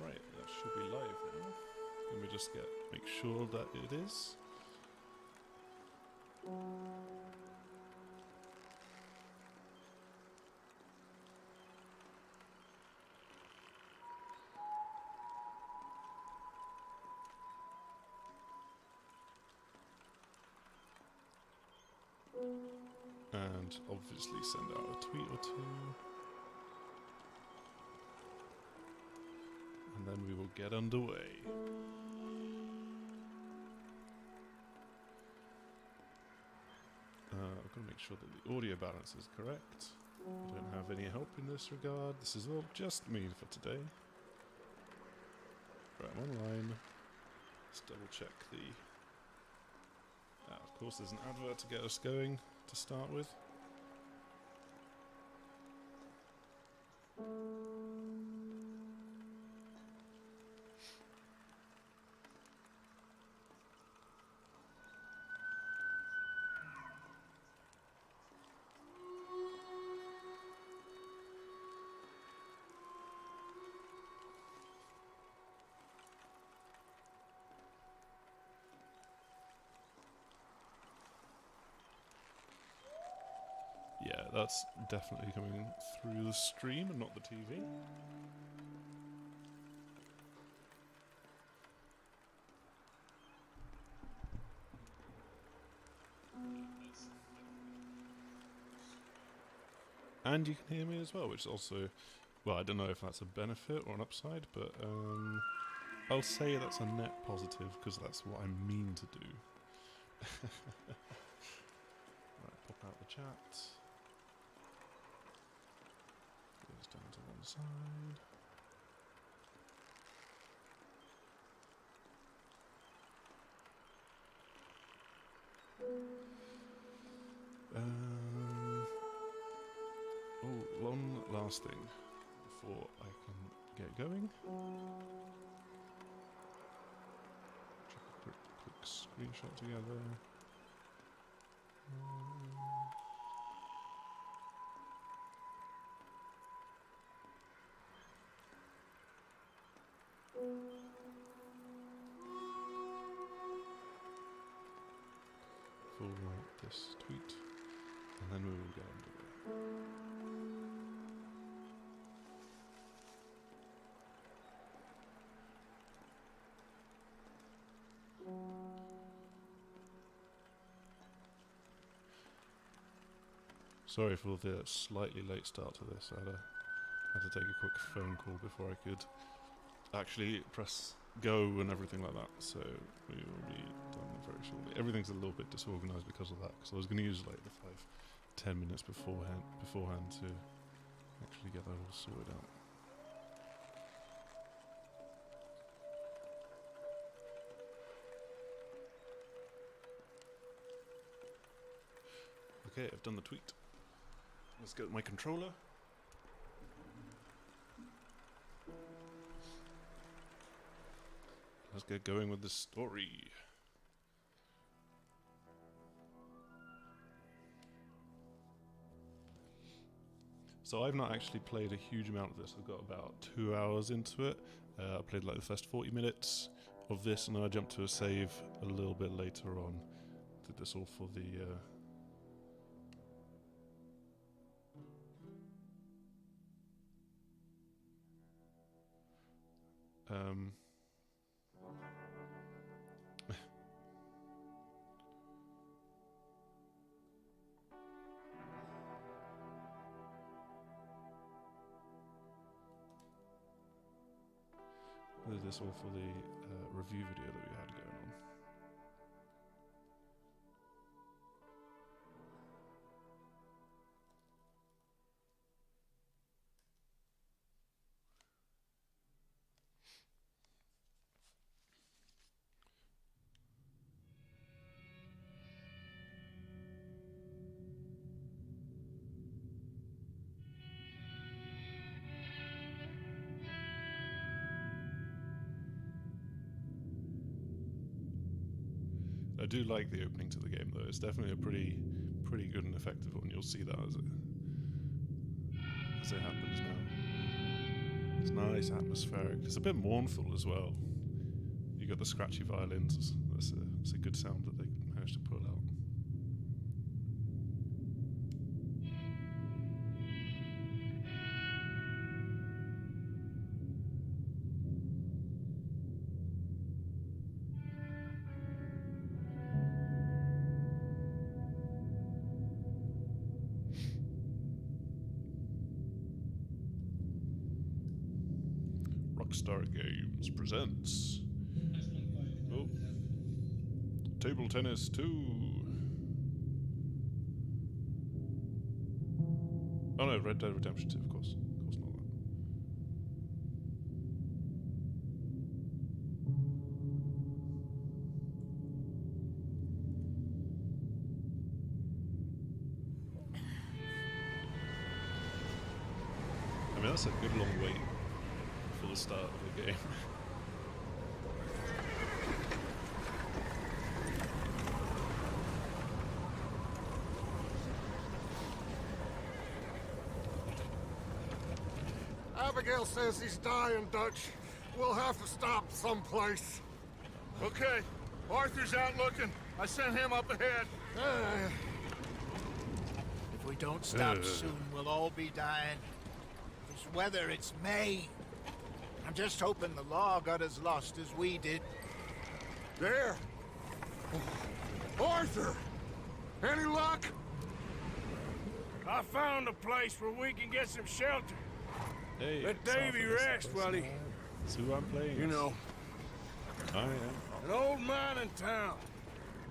Right, that should be live now. Let me just make sure that it is. And obviously send out a tweet or two. And then we will get underway. I've got to make sure that the audio balance is correct. I don't have any help in this regard. This is all just me for today. Right, I'm online. Let's double check the... of course there's an advert to get us going to start with. Yeah, that's definitely coming through the stream and not the TV. And you can hear me as well, which is also, well, I don't know if that's a benefit or an upside, but I'll say that's a net positive because that's what I mean to do. Right, pop out the chat. Goes down to one side. Oh, one last thing before I can get going. Check a quick screenshot together. Forward this tweet, and then we will get underway. Sorry for the slightly late start to this. I had to take a quick phone call before I could actually press go and everything like that, so we will be done very shortly. Everything's a little bit disorganized because of that, because I was going to use like the 5-10 minutes beforehand to actually get that all sorted out. Okay, I've done the tweet. Let's get my controller. Let's get going with the story. So I've not actually played a huge amount of this. I've got about 2 hours into it. I played like the first 40 minutes of this, and then I jumped to a save a little bit later on. Did this all for the... did this all for the review video that we had going on. I do like the opening to the game, though. It's definitely a pretty good and effective one. You'll see that as it happens now. It's nice, atmospheric. It's a bit mournful as well. You got the scratchy violins. That's a good sound that they managed to pull out. Rockstar Games presents Table Tennis 2. Oh no, Red Dead Redemption 2, of course. Of course not that. I mean, that's a good long wait for the start of the game. Abigail says he's dying, Dutch. We'll have to stop someplace. Okay, Arthur's out looking. I sent him up ahead. If we don't stop soon, we'll all be dying. This weather, it's May. I'm just hoping the law got as lost as we did. There. Arthur! Any luck? I found a place where we can get some shelter. Hey, Let Davy rest while he... That's who I'm playing. You know, I am. An old mining town.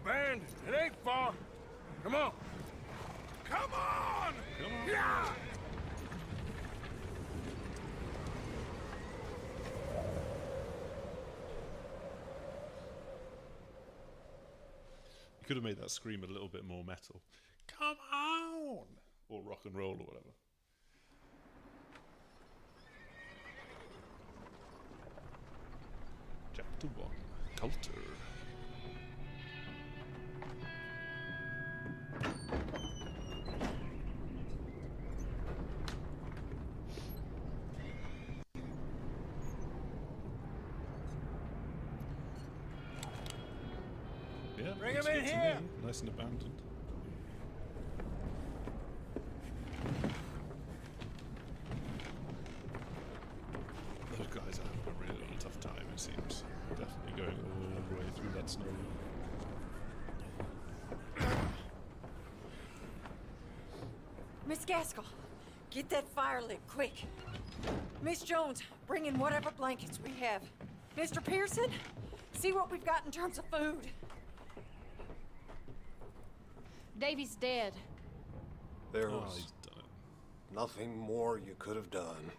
Abandoned. It ain't far. Come on. Come on! Come on. Yeah! You could have made that scream a little bit more metal. Come on! Or rock and roll or whatever. Chapter 1. Culture. Yeah, Bring looks him in good to here. me. Nice and abandoned. Those guys are having a really tough time, it seems. Definitely going all the way through that snow. Miss Gaskell, get that fire lit, quick. Miss Jones, bring in whatever blankets we have. Mr. Pearson, see what we've got in terms of food. Davy's dead. there Oh, was he's done it. nothing more you could have done.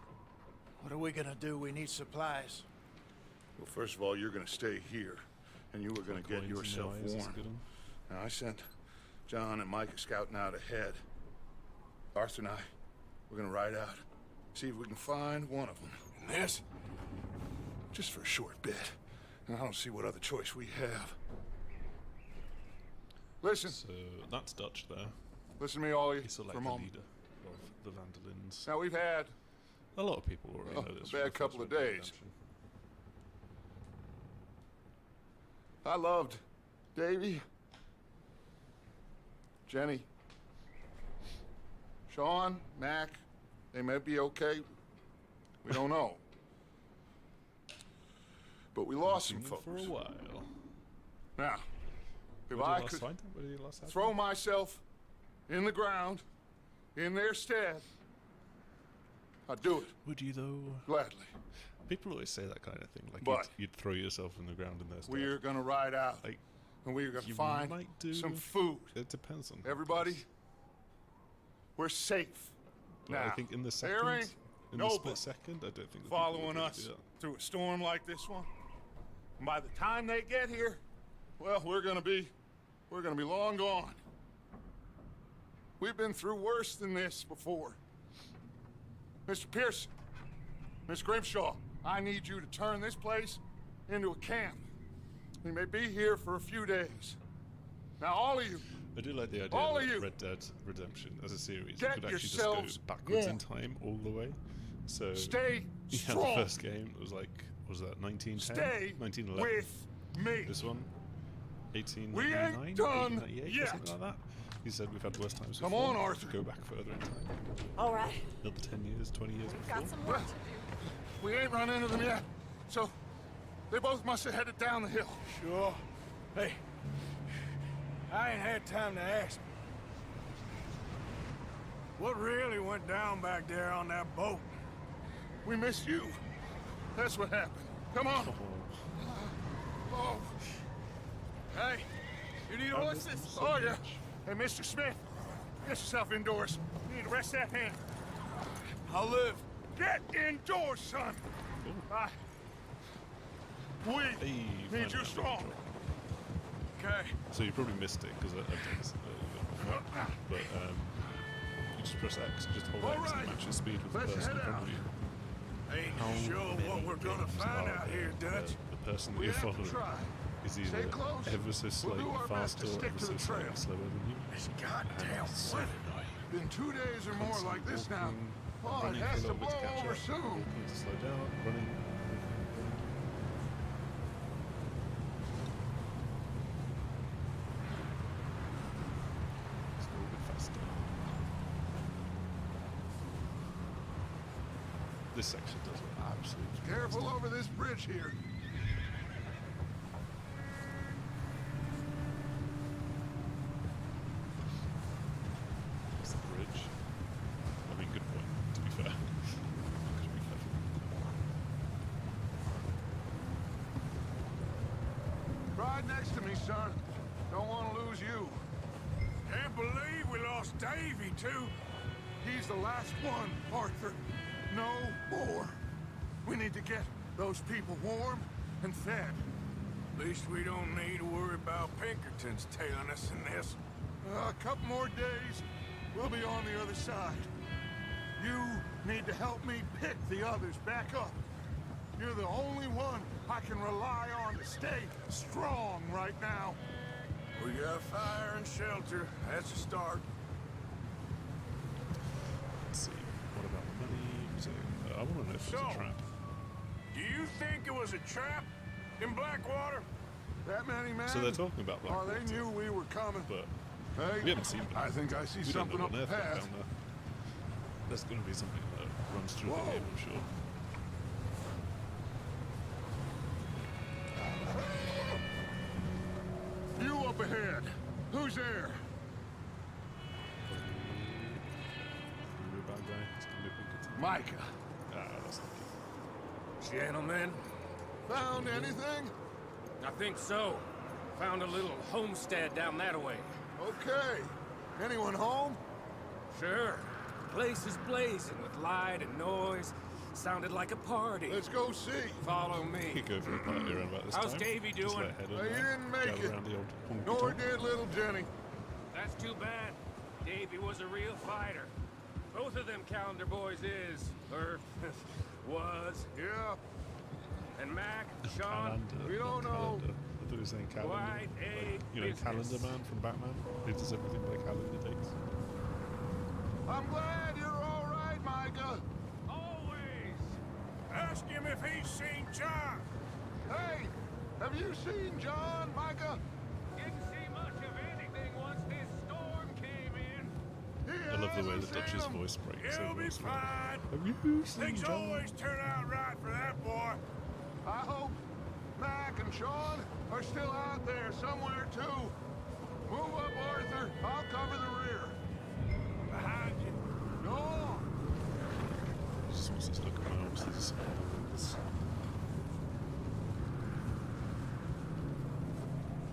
What are we gonna do? We need supplies. Well, first of all, you're gonna stay here, and you were gonna get Coins in yourself the eyes, that's warm. good one. Now, I sent John and Mike scouting out ahead. Arthur and I, we're gonna ride out, see if we can find one of them. And this, just for a short bit. And I don't see what other choice we have. Listen, So that's Dutch there. listen to me, all of you, He's sort of for a like the moment. leader of the Vandalins. Now, we've had A lot of people already know this. a from the bad couple first of Red Dead days. Redemption. I loved Davy, Jenny, Sean, Mac. They may be okay. We don't know. But we lost some Seen folks. for a while. Now, if Where I did you last could find them? Where did you last have throw them? myself in the ground in their stead, I'd do it Would you though? gladly. People always say that kind of thing. Like But- you'd throw yourself in the ground in their stead. We're gonna ride out, Like, and we're gonna you find might do. some food. It depends on Everybody, we're safe. But I now, think in the there second, ain't in the nobody split second, I don't think the people following would really us do that. through a storm like this one. And by the time they get here, well, we're gonna be long gone. We've been through worse than this before. Mr. Pearson, Miss Grimshaw, I need you to turn this place into a camp. We may be here for a few days. Now, all of you, I do like the idea All of that you, Red Dead Redemption as a series, you get could actually just yourselves go backwards in warm. time all the way. So Stay yeah, strong. the first game was like, was that 1910? Stay 1911. with me. This one, We 1899, ain't done 1898, or yet. something like that. He said we've had worse times Come before. on, Arthur. Go back further in time. All right, Another 10 years, 20 years we've before. got some work to do. We ain't run into them yet, so they both must have headed down the hill. Sure. Hey, I ain't had time to ask. What really went down back there on that boat? We missed you. That's what happened. Come on. Oh. Hey, you need horses? Oh, yeah. Hey, Mr. Smith, get yourself indoors. You need to rest that hand. I'll live. Get indoors, son. We Hey, need finally you I'm strong. in control. Okay. So you probably missed it because I've done this earlier. But you just press X, just hold All X right. and match the speed with the Let's person head in front out. of you. Ain't How sure what many we're gonna games find are out there here, Dutch. where the person that We you're have to following try. is Stay either close. ever so We'll slightly do our best faster to or stick ever to so the slightly trail. slower than you. This And goddamn it's so weather. annoying. Been 2 days or more Constantly like this now. walking, Oh, it running has for a to little bit blow catch over up, soon. walking to slow down, running. Just a little bit faster. This section does absolutely. Careful over this bridge here. It's the bridge. I mean, good point, to be fair. Gotta be careful. Ride next to me, son. Don't want to lose you. Can't believe we lost Davy, too. He's the last one, Arthur. No more. We need to get those people warm and fed. At least we don't need to worry about Pinkertons tailing us in this. A couple more days, we'll be on the other side. You need to help me pick the others back up. You're the only one I can rely on to stay strong right now. We got fire and shelter. That's a start. Let's see. What about money? So, I want to know if it's So- a trap. Do you think it was a trap in Blackwater? That many men? So they're talking about Oh, Blackwater, they knew we were coming. but Hey, we haven't seen them. I think I see We don't something know up what the on earth went path. down there. There's going to be something that runs through Whoa. the game, I'm sure. You up ahead. Who's there? Maybe a bad guy. It's gonna be a Pinkerton. Micah. That's not good. Gentlemen, Found anything? I think so. Found a little homestead down that way. Okay. Anyone home? Sure. Place is blazing with light and noise. Sounded like a party. Let's go see. Follow You me. go for a party around about this How's time. Davy Just doing? let head on Well, he down, didn't make gather it. around the old honky Nor tonk. did little Jenny. That's too bad. Davy was a real fighter. Both of them calendar boys is, or was. Yeah. And Mac, Sean, Calendar, We don't not know. calendar. I thought you were saying calendar. quite a You know, Calendar business. Man from Batman? Who does everything by calendar dates. I'm glad you're all right, Micah. Always. Ask him if he's seen John. Hey, have you seen John, Micah? Didn't see much of anything once this storm came in. I love the way hasn't the Dutch's seen him. voice breaks. He'll every be once in a while. fine. Have you seen Things John? always turn out right for that boy. I hope Mac and Sean are still out there somewhere, too. Move up, Arthur. I'll cover the rear. Behind you. No. Just wants to look around. There's animals.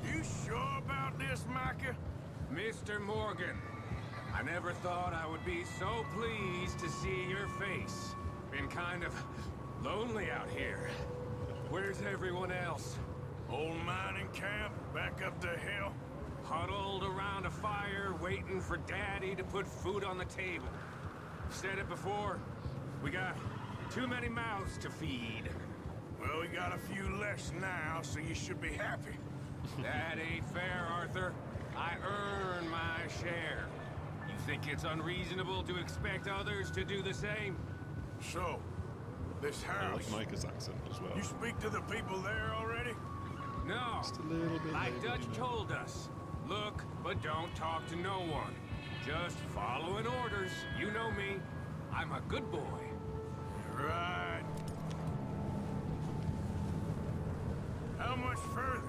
You sure about this, Micah? Mr. Morgan, I never thought I would be so pleased to see your face. Been kind of lonely out here. Where's everyone else? Old mining camp back up the hill. Huddled around a fire, waiting for Daddy to put food on the table. Said it before, we got too many mouths to feed. Well, we got a few less now, so you should be happy. That ain't fair, Arthur. I earn my share. You think it's unreasonable to expect others to do the same? So, this I house. like Micah's accent as well. You speak to the people there already? No. Just a little bit Like later, Dutch you know. told us. Look, but don't talk to no one. Just following orders. You know me. I'm a good boy. Right. How much further?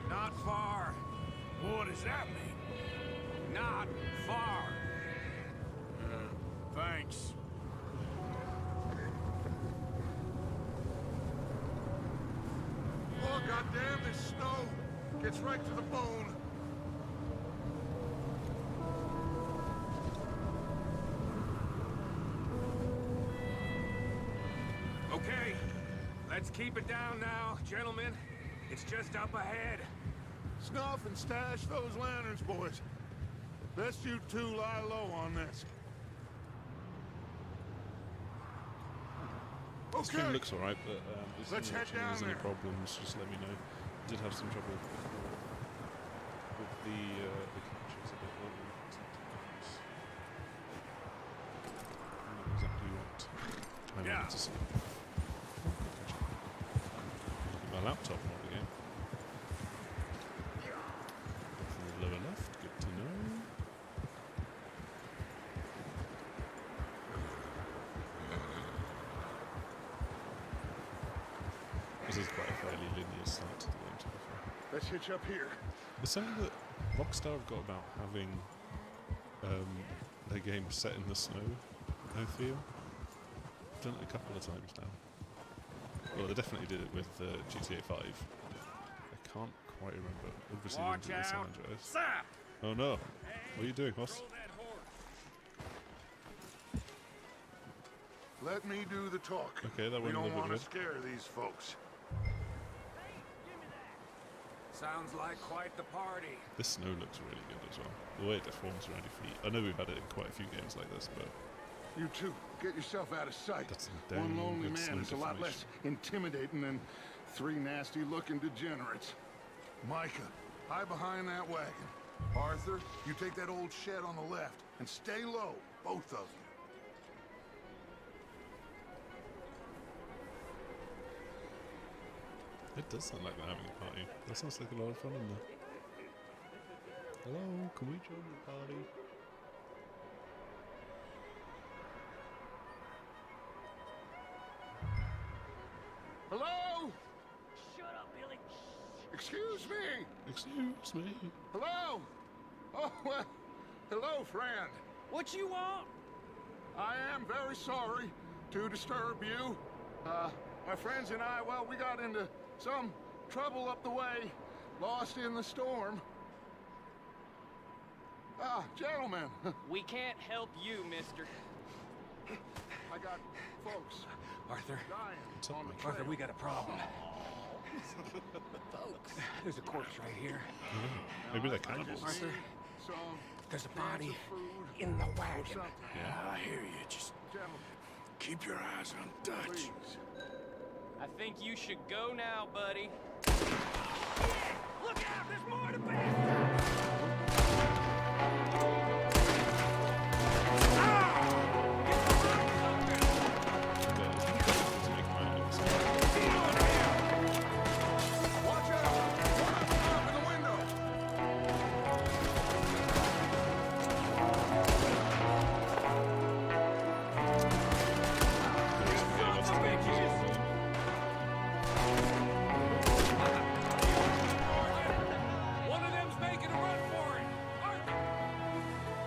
Not far. What does that mean? Not far. Thanks. Oh, goddamn, this snow gets right to the bone. Okay, let's keep it down now, gentlemen. It's just up ahead. Snuff and stash those lanterns, boys. Best you two lie low on this. This thing Okay. looks alright, but if Let's head down there's any there. problems, just let me know. Did have some trouble before with the captures a bit earlier. Sometimes I don't know exactly what I wanted to see. Look at my laptop mod again. From the lower left, good to know. This is quite a fairly linear start to the game, to be fair. Let's hitch up here. There's something that Rockstar have got about having their game set in the snow, I feel. I've done it a couple of times now. Well, they definitely did it with GTA 5. I can't quite remember. Obviously, Watch didn't do it with San out. Andreas. Sap! Oh no. What are you doing, boss? Throw that horse. Let me do the talk. Okay, that We went a don't little want bit to weird. scare these folks. Sounds like quite the party. This snow looks really good as well. The way it deforms around your feet. I know we've had it in quite a few games like this, but You two, get yourself out of sight. That's some One damn lonely good snow man is a lot less intimidating than three nasty-looking degenerates. Micah, hide behind that wagon. Arthur, you take that old shed on the left and stay low, both of you. it does sound like they're having a party. That sounds like a lot of fun in there. Hello, can we join the party? Hello? Shut up, Billy. Excuse me. Excuse me. Hello? Oh, well, hello, friend. What you want? I am very sorry to disturb you. My friends and I, well, we got into some trouble up the way, lost in the storm. Ah, gentlemen, We can't help you, mister. I got folks Arthur, dying on the trail. Arthur, we got a problem. There's a corpse right here. Maybe they're cannibals. Arthur, Some there's a cans body of food in the or wagon. something. I hear you. Just Gentlemen, keep your eyes on Dutch. please. I think you should go now, buddy. Look out! There's more to be! Watch out! Up in the window! One of them's making a run for it! Arthur!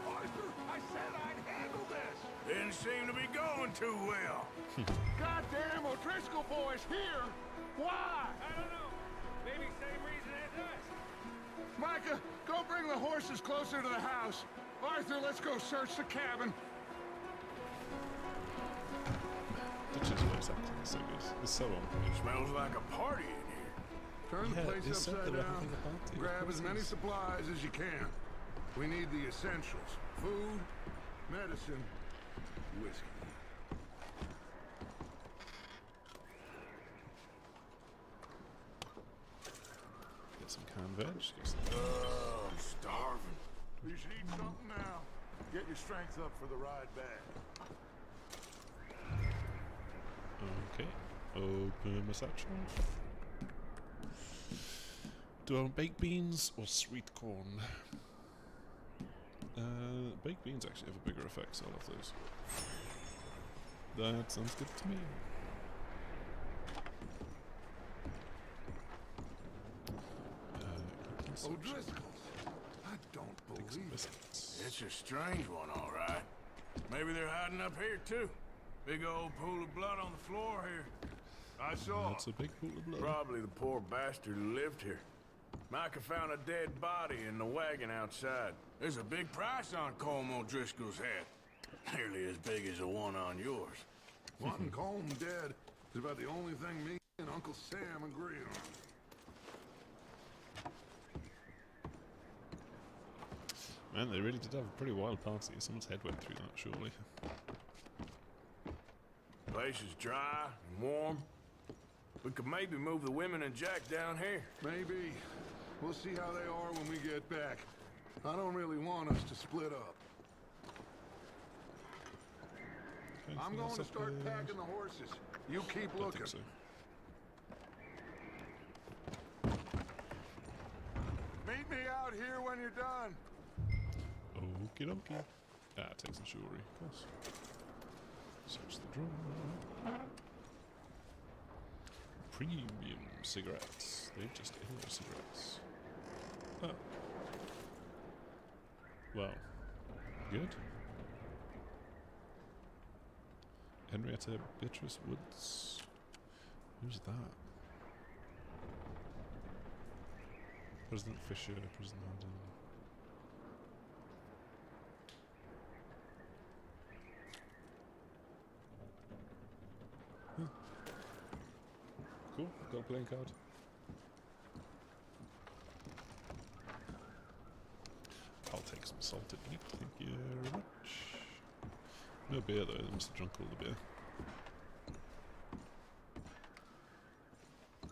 Arthur, I said I'd handle this! Didn't seem to be going too well. Goddamn O'Driscoll boys here! Why? I don't know. Maybe same reason as us. Micah, go bring the horses closer to the house. Arthur, let's go search the cabin. Dutch's voice acting is so good. It's so on point. Smells like a party in here. Turn Yeah, the place they said upside they were down. having a party. Of Grab course as it many is. supplies as you can. We need the essentials. Food, medicine, whiskey. Get some canned veg. Get some I'm starving. You should eat something now. Get your strength up for the ride back. okay. Open my satchel. Do I want baked beans or sweet corn? Baked beans actually have a bigger effect, so I'll have those. That sounds good to me. O'Driscoll's. I don't believe it. It's a strange one, all right. Maybe they're hiding up here, too. Big old pool of blood on the floor here. I saw. That's a big pool of blood. Probably the poor bastard who lived here. Micah found a dead body in the wagon outside. There's a big price on Colm O'Driscoll's head. Nearly as big as the one on yours. Wanting Colm dead is about the only thing me and Uncle Sam agree on. Man, they really did have a pretty wild party. Someone's head went through that, surely. Place is dry and warm. We could maybe move the women and Jack down here. Maybe. We'll see how they are when we get back. I don't really want us to split up. I'm going to start packing the horses. You keep looking. So. Meet me out here when you're done. Okie dokie. Ah, take some jewelry, of course. Search the drawer. Premium cigarettes. They're just inner cigarettes. Oh. Well. Good. Henrietta Beatrice Woods. Who's that? President Fisher, President Harden. Cool, got a playing card. I'll take some salted meat, thank you very much. No beer though, they must have drunk all the beer.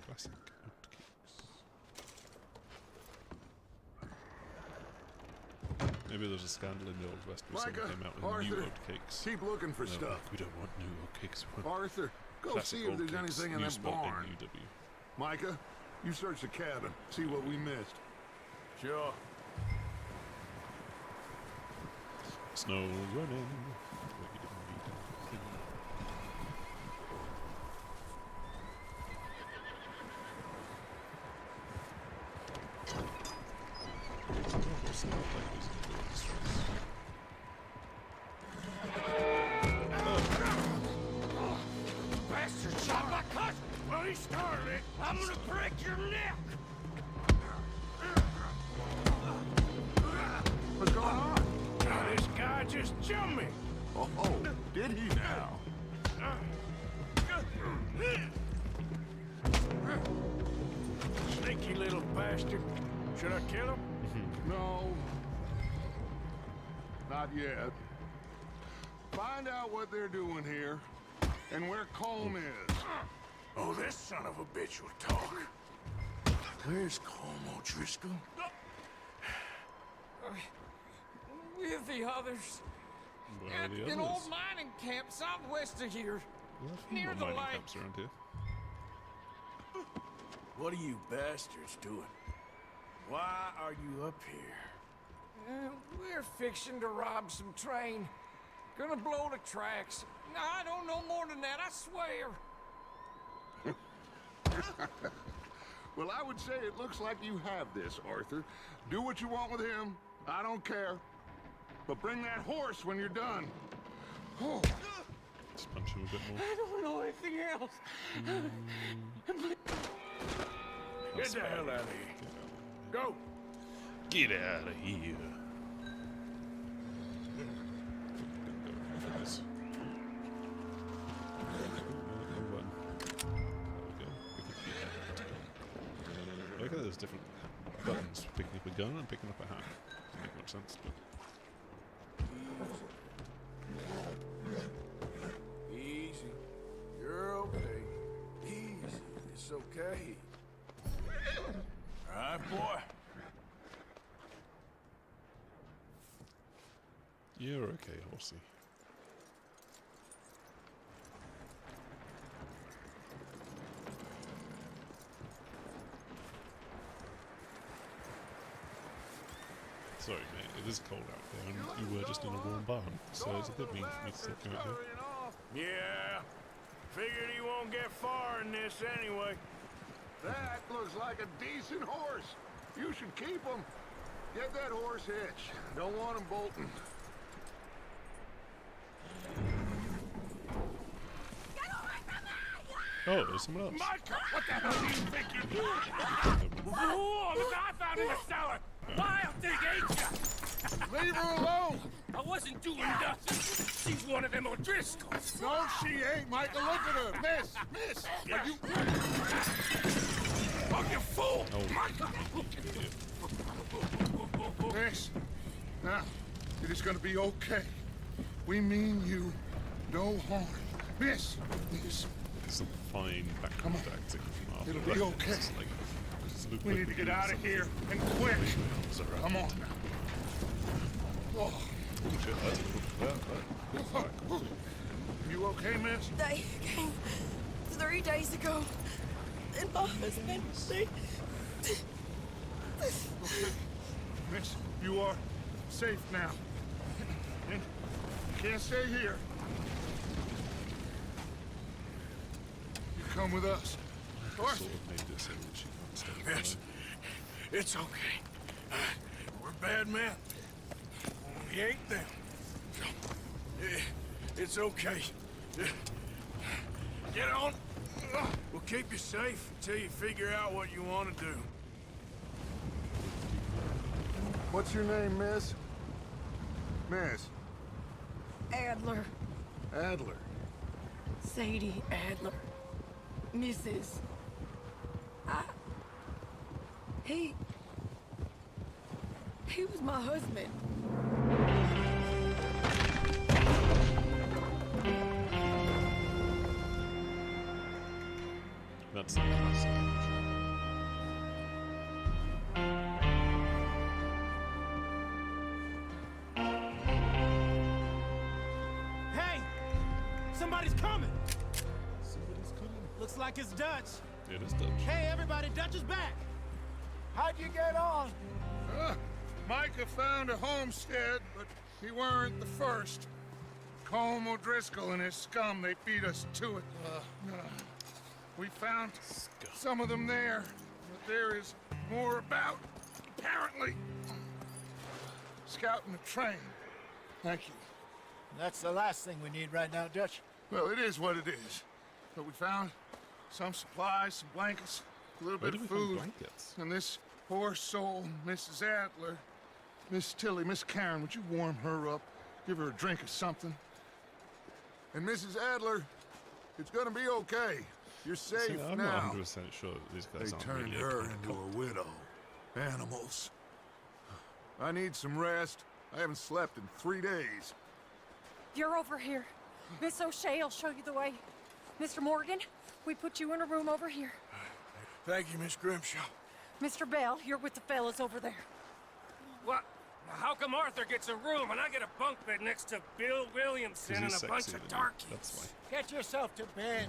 Classic oatcakes. Maybe there's a scandal in the Old West where someone came out with new oatcakes. Keep looking for stuff. We don't want new oatcakes. Arthur, go see if there's anything in that barn. UW. Micah, you search the cabin, see what we missed. Sure. Snow running. Bastard shot my cousin! Well, he started it. I'm gonna break your neck! What's going on? This guy just jumped me! Oh, did he now? Sneaky little bastard. Should I kill him? No. Not yet. Find out what they're doing here and where Colm is. Oh, this son of a bitch will talk. Where's Colm O'Driscoll? With the others. Where are At the an others? old mining camp southwest of here. There are a few Near more the mining lake. camps around here. What are you bastards doing? Why are you up here? We're fixing to rob some train. Gonna blow the tracks. No, I don't know more than that, I swear. Well, I would say it looks like you have this, Arthur. Do what you want with him. I don't care. But bring that horse when you're done. Oh. Let's punch him a bit more. I don't know anything else. Get the hell out of here. Go! Get out of here. Guys. Look at those different buttons. Picking up a gun and picking up a hat. Doesn't make much sense, but okay. All right, boy. You're okay, horsey. Sorry, mate. It is cold out there, and you were just in a warm barn, so it's a bit mean for me to take you out here. Yeah. Figured he won't get far in this anyway. That looks like a decent horse. You should keep him. Get that horse hitched. Don't want him bolting. Oh, there's someone else. Micah, what the hell do you think you're doing? Whoa, look what I found in the cellar! Wild thing, ain't ya? Leave her alone. I wasn't doing nothing. She's one of them O'Driscolls. No, she ain't, Micah. Look at her. Miss, are you... Oh, you fool! Oh. Micah! Miss, now, it is gonna be okay. We mean you no harm. Miss. Some fine background acting from after. It'll be okay. We need to get out of here, and quick. Come on now. Oh. Shit, that's You okay, miss? They came 3 days ago. And my husband, they... Miss, you are safe now. And you can't stay here. You come with us. sort of made it so that she can't stay Yes. It's okay. We're bad men. We ain't them. It's okay. Get on. We'll keep you safe until you figure out what you want to do. What's your name, miss? Miss? Adler. Adler. Sadie Adler. Mrs. He was my husband. That's the classic. Hey! Somebody's coming! Somebody's coming. Looks like it's Dutch. It is Dutch. Hey, everybody, Dutch is back! How'd you get on? Micah found a homestead, but he weren't the first. Colm O'Driscoll and his scum, they beat us to it. We found some of them there, but there is more about, apparently. Scouting the train. Thank you. That's the last thing we need right now, Dutch. Well, it is what it is. But we found some supplies, some blankets, a little Where bit do of we find food. blankets? And this poor soul, Mrs. Adler, Miss Tilly, Miss Karen, would you warm her up? Give her a drink or something? And Mrs. Adler, it's gonna be okay. You're safe See, I'm now. not 100% sure that these guys They aren't turned really her okay. into a widow. Animals. I need some rest. I haven't slept in 3 days. You're over here. Miss O'Shea will show you the way. Mr. Morgan, we put you in a room over here. Thank you, Miss Grimshaw. Mr. Bell, you're with the fellas over there. What? How come Arthur gets a room and I get a bunk bed next to Bill Williamson and He's a bunch sexier of than you. darkies? That's why. Get yourself to bed.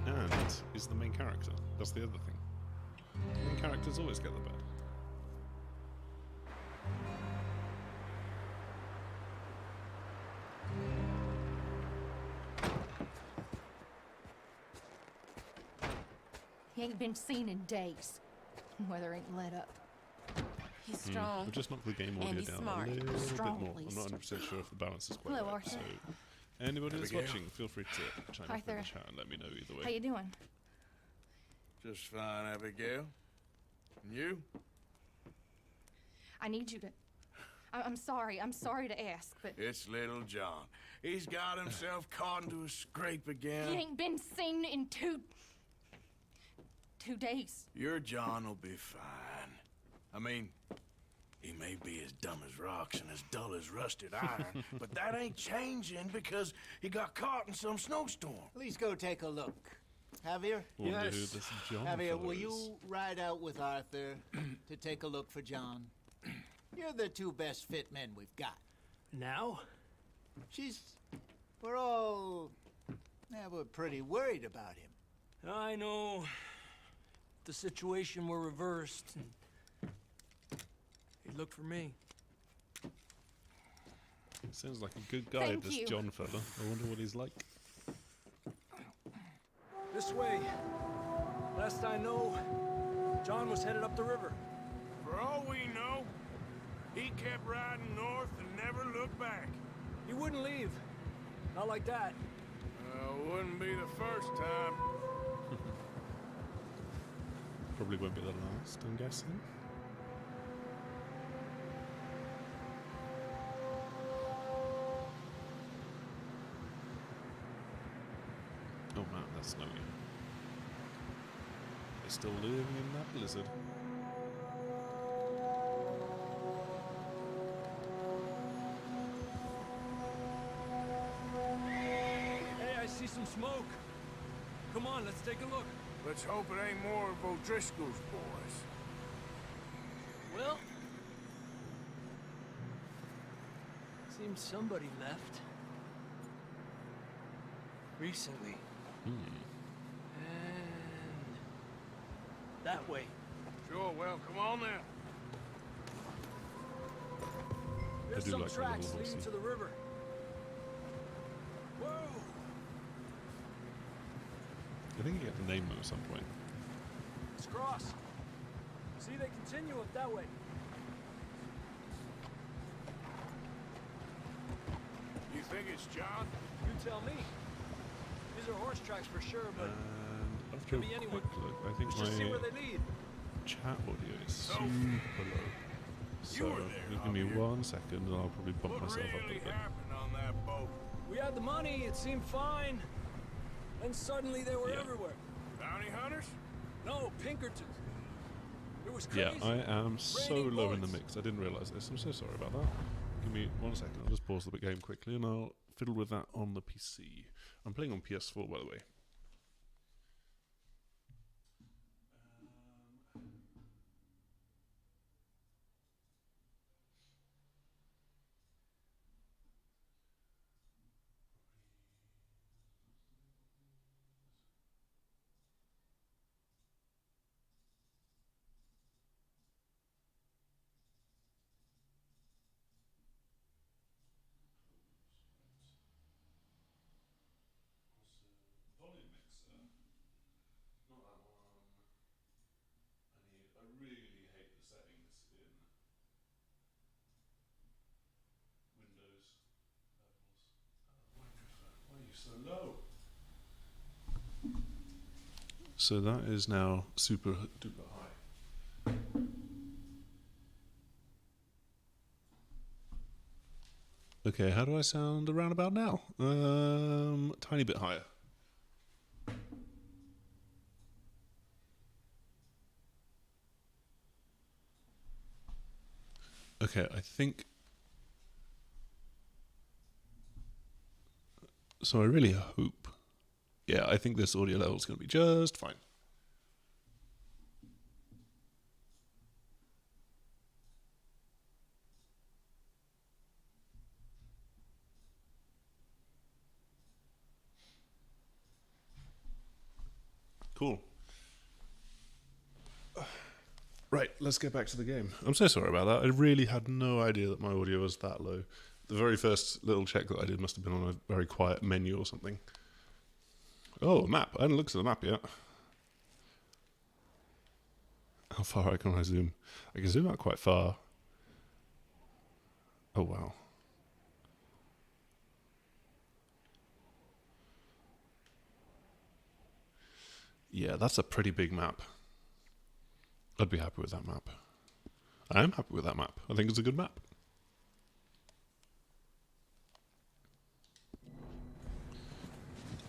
And he's the main character. That's the other thing. Main characters always get the bed. He ain't been seen in days. Weather ain't let up. He's strong. We'll just knock the game audio And he's down smart. a little Strong, bit more. at I'm least. not 100% sure if the balance is quite Hello, right. Arthur. So, anybody that's Abigail. watching, feel free to chime up in the Arthur. chat and let me know either way. How you doing? Just fine, Abigail. And you? I need you to... I'm sorry to ask, but It's little John. He's got himself caught into a scrape again. he ain't been seen in two days. Your John will be fine. I mean, He may be as dumb as rocks and as dull as rusted iron, but that ain't changing because he got caught in some snowstorm. Please go take a look. Javier? Wonder who this John Javier, fellow will is. you ride out with Arthur to take a look for John? You're the two best fit men we've got. Now? We're pretty worried about him. I know. The situation were reversed. And he looked for me. Sounds like a good guy, Thank this you. John fella. I wonder what he's like. This way. Last I know, John was headed up the river. For all we know, he kept riding north and never looked back. He wouldn't leave. Not like that. Wouldn't be the first time. Probably won't be the last, I'm guessing. Oh man, that's snowy. They're still living in that blizzard. Hey, I see some smoke. Come on, let's take a look. Let's hope it ain't more of O'Driscoll's boys. Well, seems somebody left. Recently. And that way. Sure, well, come on now. There's do some like the tracks little leading horsey. to the river. Whoa! I think you get to name them at some point. It's cross. See, they continue up that way. You think it's John? You tell me. These are horse tracks for sure, but And after could a be quick anyone. look, I think let's just see where my they lead. chat audio is So, super low. So were there, just give me Javier. 1 second and I'll probably bump What myself up a really bit. happened on that boat? We had the money, it seemed fine. Then suddenly they were Yeah. everywhere. Bounty hunters? No, Pinkertons. It was Yeah, crazy. I am so Raining low in the bullets. mix. I didn't realise this. I'm so sorry about that. Give me 1 second. I'll just pause the game quickly and I'll fiddle with that on the PC. I'm playing on PS4, by the way. Volume mixer. Not that one. I really hate the settings in Windows levels. Microphone. Why are you so low? So that is now super duper high. Okay, how do I sound around about now? Tiny bit higher. Okay, I think... So I really hope... Yeah, I think this audio level is going to be just fine. Cool. Right, let's get back to the game. I'm so sorry about that. I really had no idea that my audio was that low. The very first little check that I did must have been on a very quiet menu or something. Oh, a map. I haven't looked at the map yet. How far can I zoom? I can zoom out quite far. Oh, wow. Yeah, that's a pretty big map. I'd be happy with that map. I am happy with that map. I think it's a good map.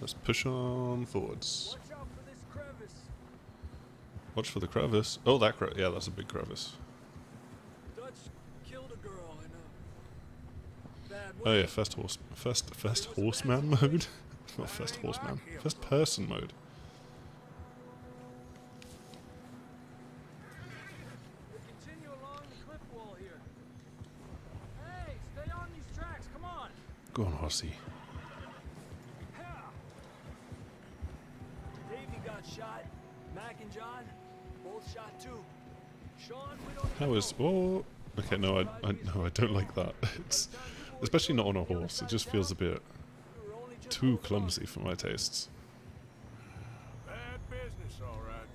Let's push on forwards. Watch out for this crevice. Watch for the crevice. Oh, that crevice. Yeah, that's a big crevice. Dutch, Oh yeah, first horseman mode? Not first horseman. First person mode. We'll continue along the cliff wall here. Hey, stay on these tracks, come on! Go on, horsey. Davey got shot. Mac and John, both shot too. Sean, we don't How is... Oh... Okay, no, I don't like that. It's... Especially not on a horse. It just feels a bit too clumsy for my tastes. Bad business, all right.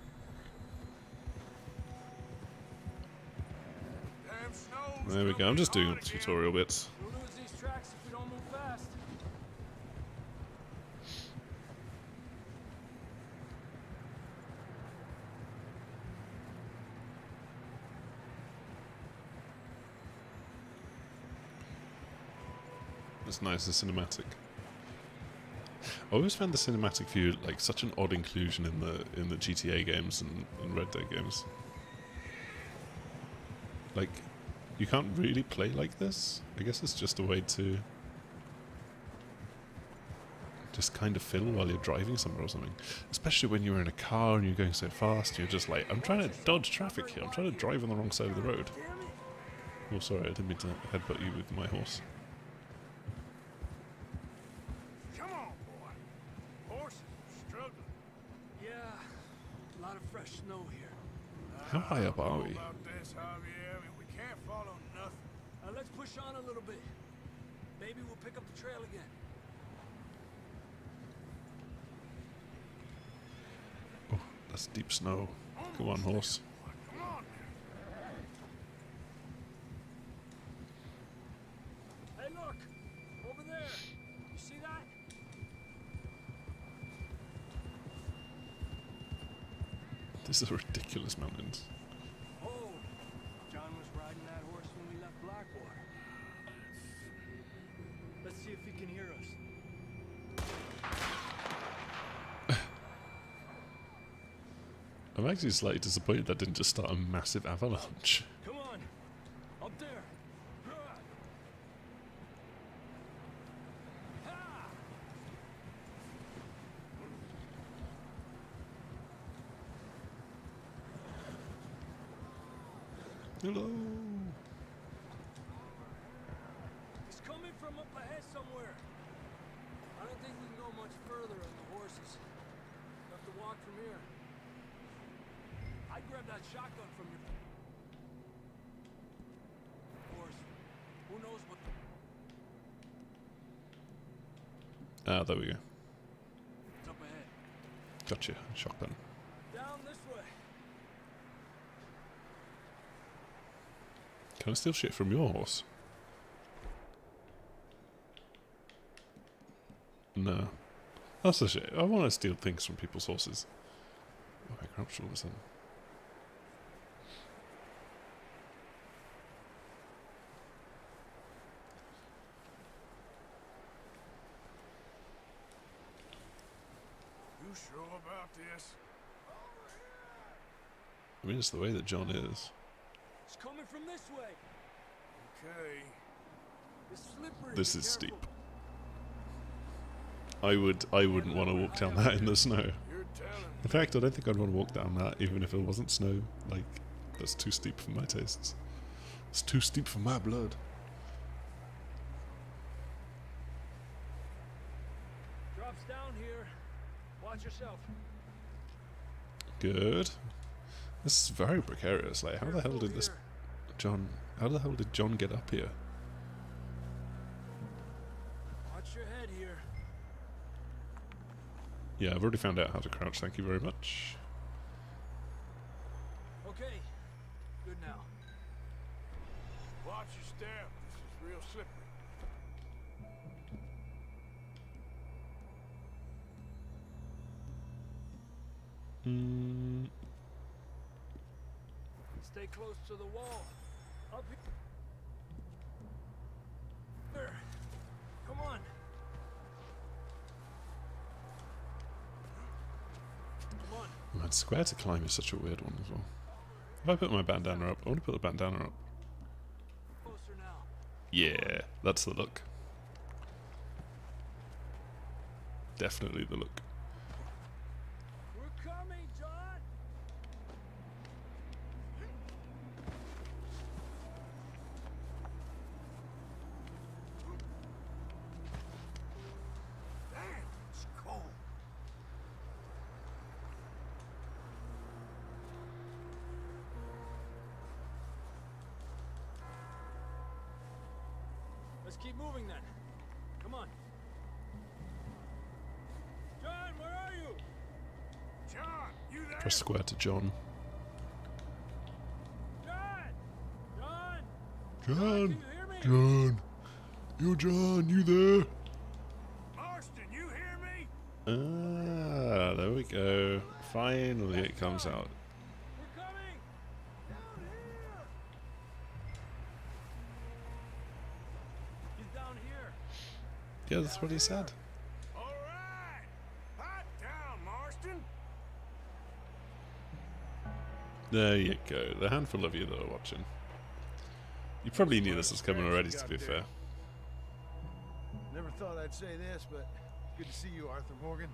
Damn snow's There we go. I'm just doing coming on tutorial bits. We'll lose these tracks if we don't move fast. It's nice, the cinematic. I always found the cinematic view like such an odd inclusion in the GTA games and Red Dead games. Like, you can't really play like this. I guess it's just a way to just kind of fill while you're driving somewhere or something. Especially when you're in a car and you're going so fast, you're just like, I'm trying to dodge traffic here. I'm trying to drive on the wrong side of the road. Oh, sorry, I didn't mean to headbutt you with my horse. Come on, boy. Horses are struggling. Yeah, a lot of fresh snow here. How high up are we? About this, Javier. I mean, we can't follow nothing. Let's push on a little bit. Maybe we'll pick up the trail again. Oh, that's deep snow. Come on, horse. Come on. Hey, look! Over there! You see that? These are ridiculous mountains. Oh! John was riding that horse when we left Blackwater. Let's see if he can hear us. I'm actually slightly disappointed that didn't just start a massive avalanche. Come on! Up there! Hello. He's coming from up ahead somewhere. I don't think we can go much further on the horses. We'll have to walk from here. I'd grab that shotgun from your... Of course, who knows what... Ah, there we go. It's up ahead. Gotcha. Shotgun. Down this way. Can I steal shit from your horse? No. That's a shit. I want to steal things from people's horses. Oh, I crouched all of a sudden. You sure about this? I mean, it's the way that John is. It's coming from this way. Okay. It's slippery. This Be is careful. steep. I wouldn't want to walk down that in the snow. You're telling In fact, I don't think I'd want to walk down that even if it wasn't snow. Like, that's too steep for my tastes. It's too steep for my blood. Drops down here. Watch yourself. Good. This is very precarious. Like, how the hell did this John... How the hell did John get up here? Watch your head here. Yeah, I've already found out how to crouch, thank you very much. Okay. Good now. Watch your step. This is real slippery. Stay close to the wall. Up here. There. Come on. Come on. Man, square to climb is such a weird one as well. If I put my bandana up, I want to put the bandana up. Closer now. Yeah, that's the look. definitely the look. We're coming, John. Damn, it's cold. Let's keep moving then. Come on. John, where are you? John, you there? Press square to John. John! John! John! Can you hear me? John! Yo, John, you there? Marston, you hear me? Ah, there we go. Finally it comes out. We're coming! Down here! He's down here. Yeah, that's what he said. All right. Hot down, Marston. There you go. The handful of you that are watching. You probably knew this was coming already, to be fair. Never thought I'd say this, but good to see you, Arthur Morgan.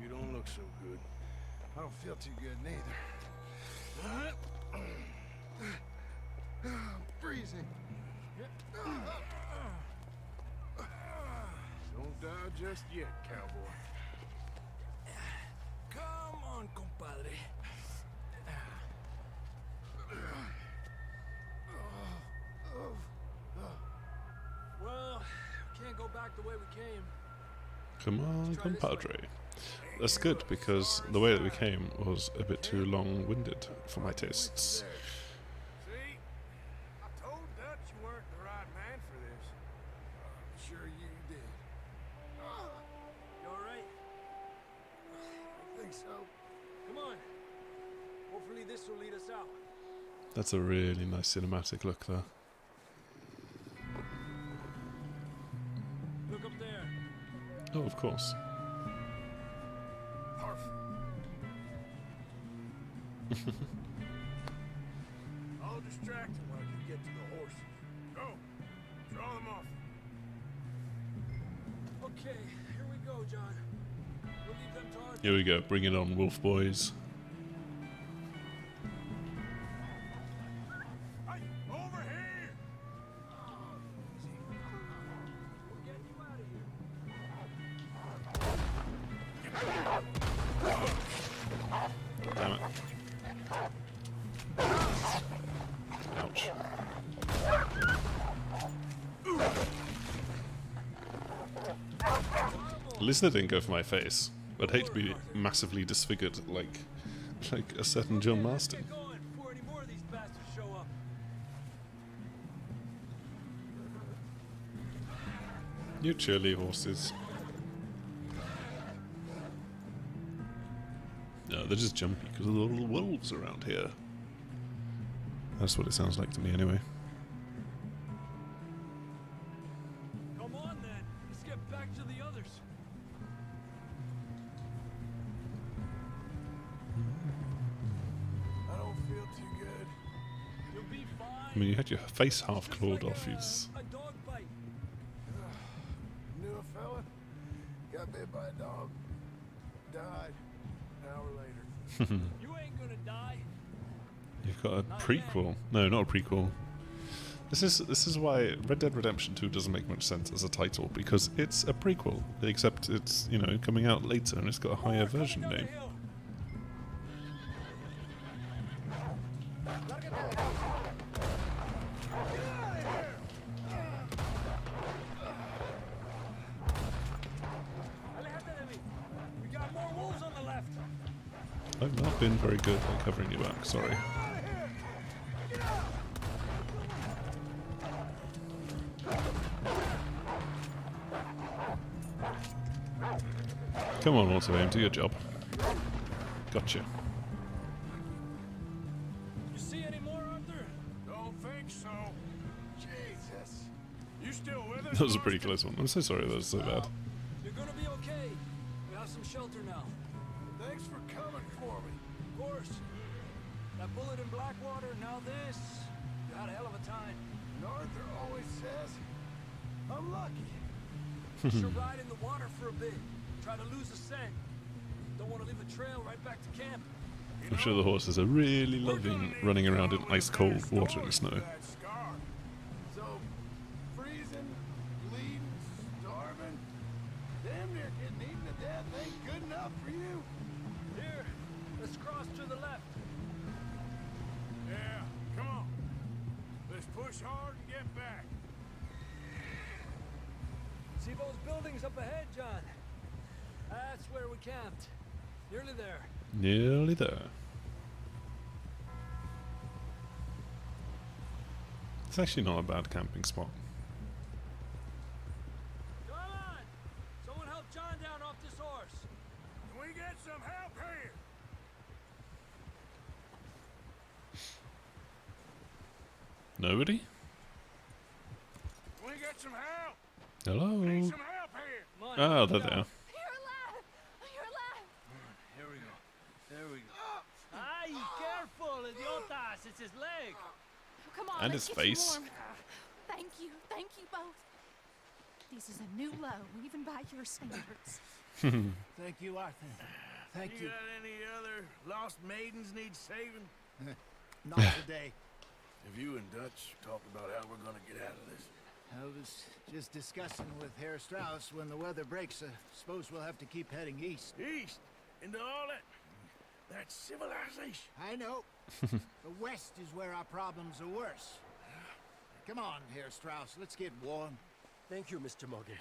You don't look so good. I don't feel too good neither. I'm freezing. Don't die just yet, cowboy. Come on, compadre. Well, we can't go back the way we came. Come on, compadre. That's good, because the way that we came was a bit too long-winded for my tastes. See? I told Dutch you weren't the right man for this. I'm sure you did. You alright? I think so. Come on. Hopefully this will lead us out. That's a really nice cinematic look there. Look up there. Oh, of course. I'll distract him while you get to the horses. Go. Draw them off. Okay, here we go, John. We'll leave them to our... Here we go. Bring it on, wolf boys. Hey, over here! We'll get you out of here. Damn it. Ouch. At least they didn't go for my face. I'd hate to be massively disfigured like a certain John Marston. Get going before any more of these bastards show up. You chilly horses. No, they're just jumpy because of the little wolves around here. That's what it sounds like to me anyway. Come on then. Let's get back to the others. I don't feel too good. You'll be fine. I mean, you had your face half clawed off. You A dog bite. Knew a fella? Got bit by a dog. Died. An hour later. You ain't gonna die. You've got a prequel. No, not a prequel. This is why Red Dead Redemption 2 doesn't make much sense as a title, because it's a prequel, except it's, you know, coming out later and it's got a higher version name. We got more wolves on the left. I've not been very good at covering you back, sorry. Come on, auto aim, do your job. Gotcha. You see any more, Arthur? Don't think so. Jesus. You still with us? That was a pretty close one. I'm so sorry that was so bad. You're gonna be okay. We have some shelter now. Thanks for coming for me. Of course. That bullet in Blackwater, now this. You had a hell of a time. Arthur always says I'm lucky. Should ride in the water for a bit. Try to lose a scent. Don't want to leave a trail right back to camp. I'm sure the horses are really loving running around in ice cold water and snow. So, freezing, bleeding, starving, damn near getting eaten to death ain't good enough for you. Here, let's cross to the left. Yeah, come on. Let's push hard and get back. See those buildings up ahead, John? That's where we camped. Nearly there. Nearly there. It's actually not a bad camping spot. Come on! Someone help John down off this horse. Can we get some help here? Nobody? Can we get some help? Hello? Need some help here. Come on, Oh, there they are. You're alive! You're alive! Here we go. There we go. Ay, careful, idiotas! It's his leg. Come on, And let's his get you face. warm. Thank you both. This is a new low, even by your standards. Thank you, Arthur. Thank you. You got any other lost maidens need saving? Not today. Have you and Dutch talked about how we're gonna get out of this? I was just discussing with Herr Strauss when the weather breaks. Suppose we'll have to keep heading east. East? Into all that civilization. I know. The west is where our problems are worse. Come on, Herr Strauss. Let's get warm. Thank you, Mr. Morgan.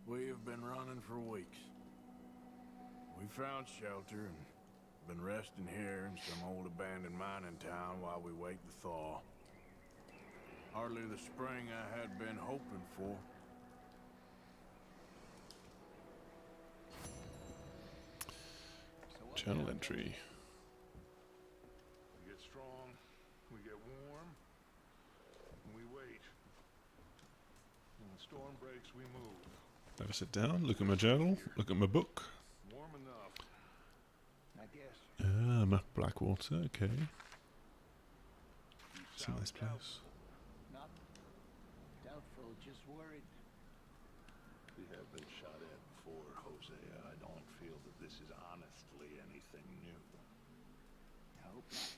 We have been running for weeks. We found shelter and been resting here in some old abandoned mining town while we wait the thaw. Hardly the spring I had been hoping for. Journal entry. We get strong, we get warm, and we wait. When the storm breaks, we move. Have a sit down, look at my journal, look at my book. Warm enough, I guess. Ah, map Blackwater, okay. It's a nice place. Not doubtful, just worried. We have been shot at before, Hosea. I don't feel that this is honestly anything new. I hope not.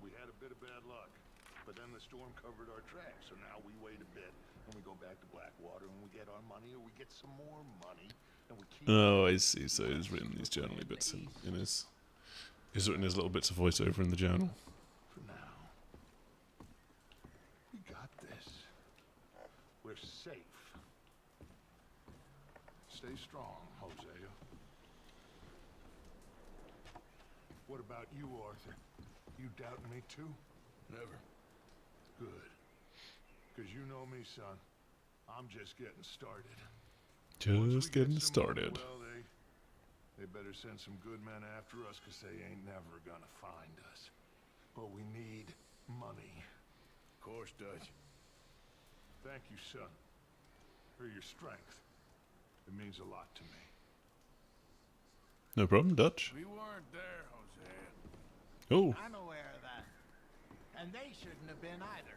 We had a bit of bad luck, but then the storm covered our tracks, so now we wait a bit, and we go back to Blackwater, and we get our money, or we get some more money, and we keep... Oh, I see. So he's written these journaly bits in his... He's written his little bits of voiceover in the journal. For now. We got this. We're safe. Stay strong, Hosea. What about you, Arthur? You doubting me too? Never. Good. Because you know me, son. I'm just getting started. Just getting started. Well, they better send some good men after us, because they ain't never gonna find us. But we need money. Of course, Dutch. Thank you, son, for your strength. It means a lot to me. No problem, Dutch. We weren't there, Hosea. Oh, I'm aware of that. And they shouldn't have been either.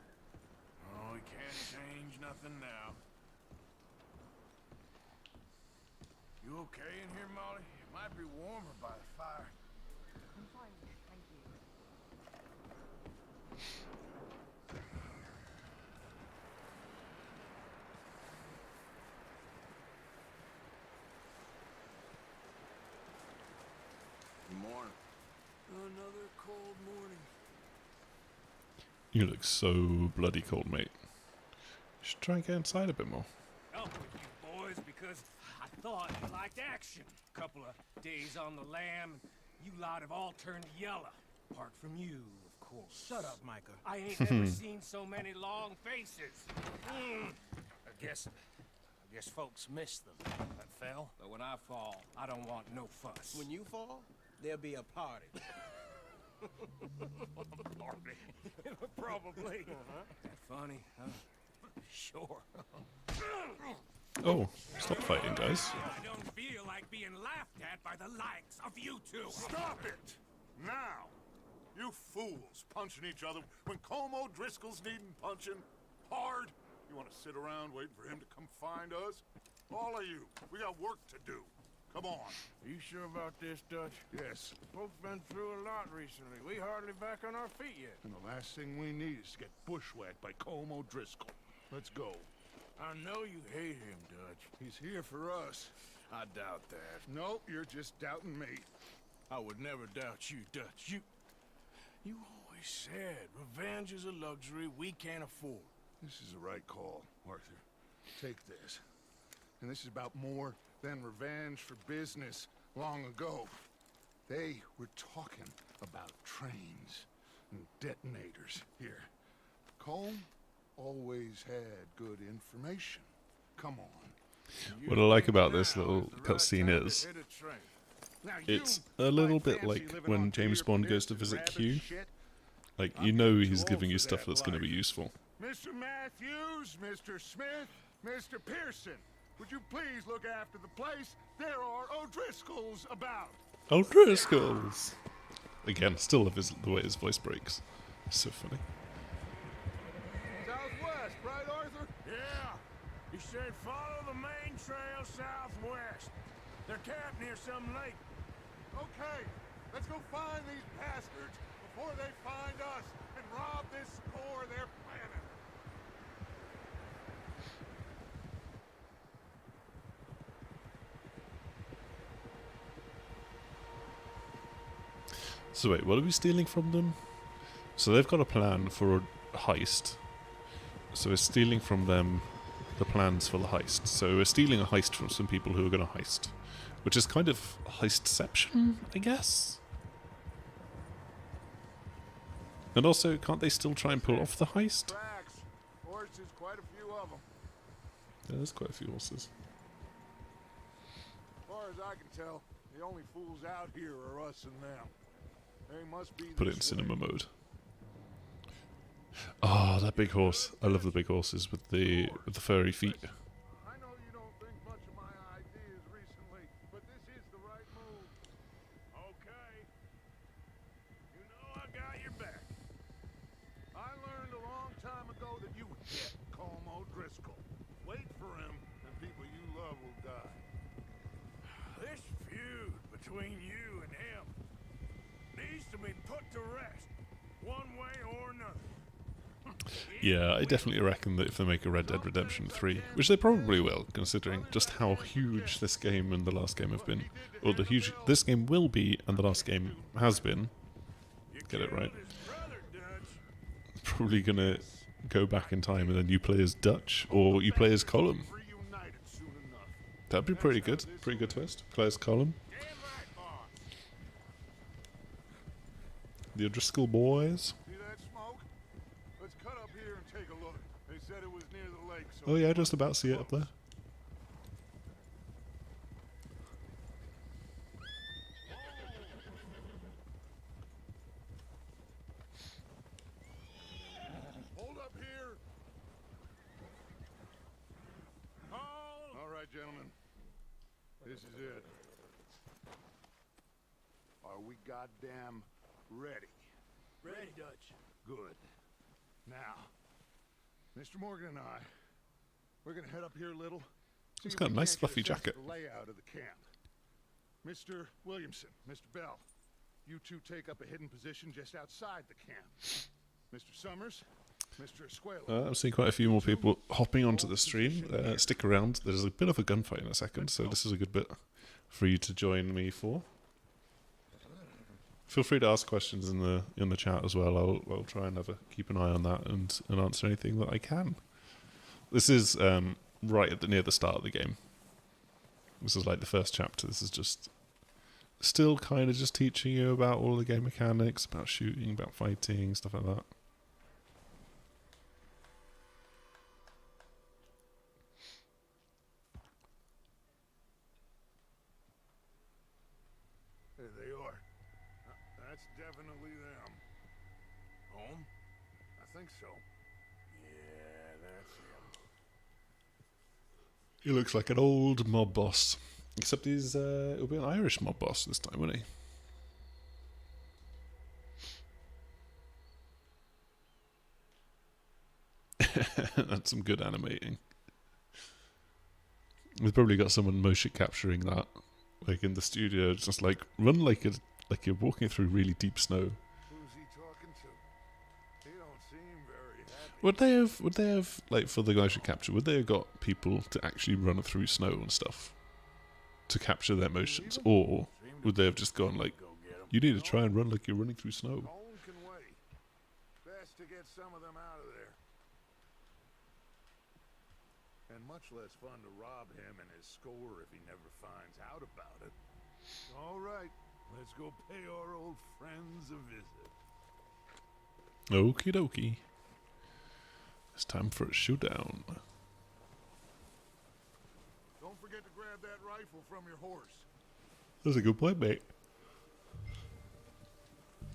Oh, we can't change nothing now. You okay in here, Molly? It might be warmer by the fire. I'm fine, thank you. Good morning. Another cold morning. you look so bloody cold, mate. You should try and get inside a bit more. Up with you boys because I thought you liked action. Couple of days on the lam, you lot have all turned yellow. Apart from you, of course. Shut up, Micah. I ain't never seen so many long faces. I guess folks miss them. That fell. But when I fall, I don't want no fuss. When you fall, there'll be a party. Probably. That funny, huh? Sure. Oh, stop fighting, guys. I don't feel like being laughed at by the likes of you two. Stop it! Now! You fools punching each other when Colm O'Driscoll's needing punching hard. You want to sit around waiting for him to come find us? All of you, we got work to do. Come on. You sure about this, Dutch? Yes. Folks been through a lot recently. We hardly back on our feet yet. And the last thing we need is to get bushwhacked by Colm O'Driscoll. Let's go. I know you hate him, Dutch. He's here for us. I doubt that. No, you're just doubting me. I would never doubt you, Dutch. You always said revenge is a luxury we can't afford. This is the right call, Arthur. Take this. And this is about more than revenge for business long ago. They were talking about trains and detonators here. Colm always had good information. Come on. What I like about this little cutscene is it's a little bit like when James Bond goes to visit Q. Like, you know he's giving you stuff that's going to be useful. Mr. Matthews, Mr. Smith, Mr. Pearson, would you please look after the place? There are O'Driscolls about. O'Driscolls! Again, still love the way his voice breaks. It's so funny. Southwest, right, Arthur? Yeah. He said follow the main trail southwest. They're camped near some lake. Okay, let's go find these bastards before they find us and rob this core they're planning. So wait, what are we stealing from them? So they've got a plan for a heist. So we're stealing from them the plans for the heist. So we're stealing a heist from some people who are going to heist. Which is kind of heistception, I guess? And also, can't they still try and pull off the heist? Tracks, horses, quite a few of them. Yeah, there's quite a few horses. As far as I can tell, the only fools out here are us and them. They must be Put it in cinema mode. Ah, that big horse. I love the big horses with the furry feet. I know you don't think much of my ideas recently, but this is the right move. Okay. You know I got your back. I learned a long time ago that you hit Colm O'Driscoll. Wait for him, and people you love will die. This feud between you and him needs to be put to rest, one way or another. Yeah, I definitely reckon that if they make a Red Dead Redemption 3, which they probably will, considering just how huge this game and the last game have been, or the huge this game will be and the last game has been, get it right, probably gonna go back in time and then you play as Dutch, or you play as Colm. That'd be pretty good twist. Play as Colm. The O'Driscoll boys. See that smoke? Let's cut up here and take a look. They said it was near the lake, so Oh yeah, just about see it up there. hold up here. All right, gentlemen. This is it. Are we goddamn ready? Ready, Dutch. Good. Now, Mr. Morgan and I, we're gonna head up here a little. It's got a nice fluffy jacket. The layout of the camp. Mr. Williamson, Mr. Bell, you two take up a hidden position just outside the camp. Mr. Summers, Mr. Escuela. I'm seeing quite a few more people hopping onto the stream. Stick around. There's a bit of a gunfight in a second, so this is a good bit for you to join me for. Feel free to ask questions in the chat as well. I'll try and keep an eye on that and answer anything that I can. This is right at near the start of the game. This is like the first chapter. This is just still kind of just teaching you about all the game mechanics, about shooting, about fighting, stuff like that. There they are. That's definitely them. Home? I think so. Yeah, that's him. He looks like an old mob boss. Except it'll be an Irish mob boss this time, won't he? That's some good animating. We've probably got someone motion capturing that, like in the studio, just like run like you're walking through really deep snow. Who's he talking to? He don't seem very happy. Would they have like for the motion capture? Would they have got people to actually run through snow and stuff to capture their motions, or would they have just gone like, you need to try and run like you're running through snow? Owen can wait. Best to get some of them out of there. And much less fun to rob him and his score if he never finds out about it. All right, let's go pay our old friends a visit. Okie dokie. It's time for a showdown. Don't forget to grab that rifle from your horse. That's a good point, mate.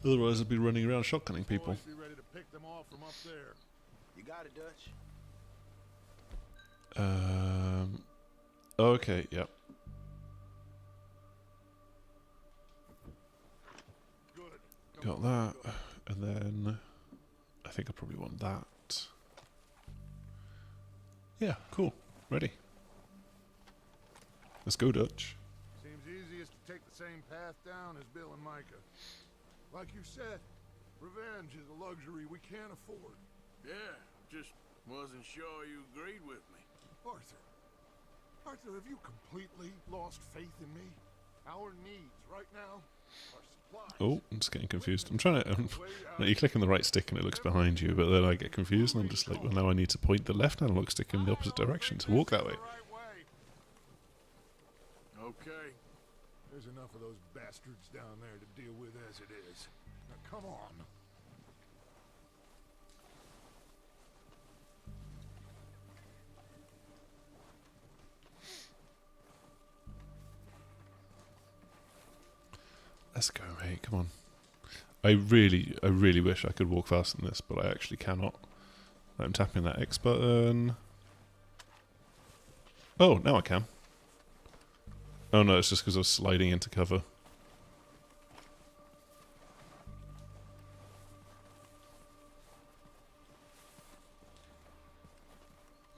Otherwise, I'd be running around shotgunning people. Boys, be ready to pick them off from up there. You got it, Dutch. Okay, yep. Good. Got that. And then I think I probably want that. Yeah, cool. Ready. Let's go, Dutch. Seems easiest to take the same path down as Bill and Micah. Like you said, revenge is a luxury we can't afford. Yeah, just wasn't sure you agreed with me. Arthur, have you completely lost faith in me? Our needs right now are supplies. Oh, I'm just getting confused. I'm trying to... you click on the right stick and it looks behind you, but then I get confused and I'm just like, well, now I need to point the left analog stick in the opposite direction to walk that way. Okay. There's enough of those bastards down there to deal with as it is. Now, come on. Let's go, mate. Come on. I really wish I could walk faster than this, but I actually cannot. I'm tapping that X button. Oh, now I can. Oh no, it's just because I was sliding into cover.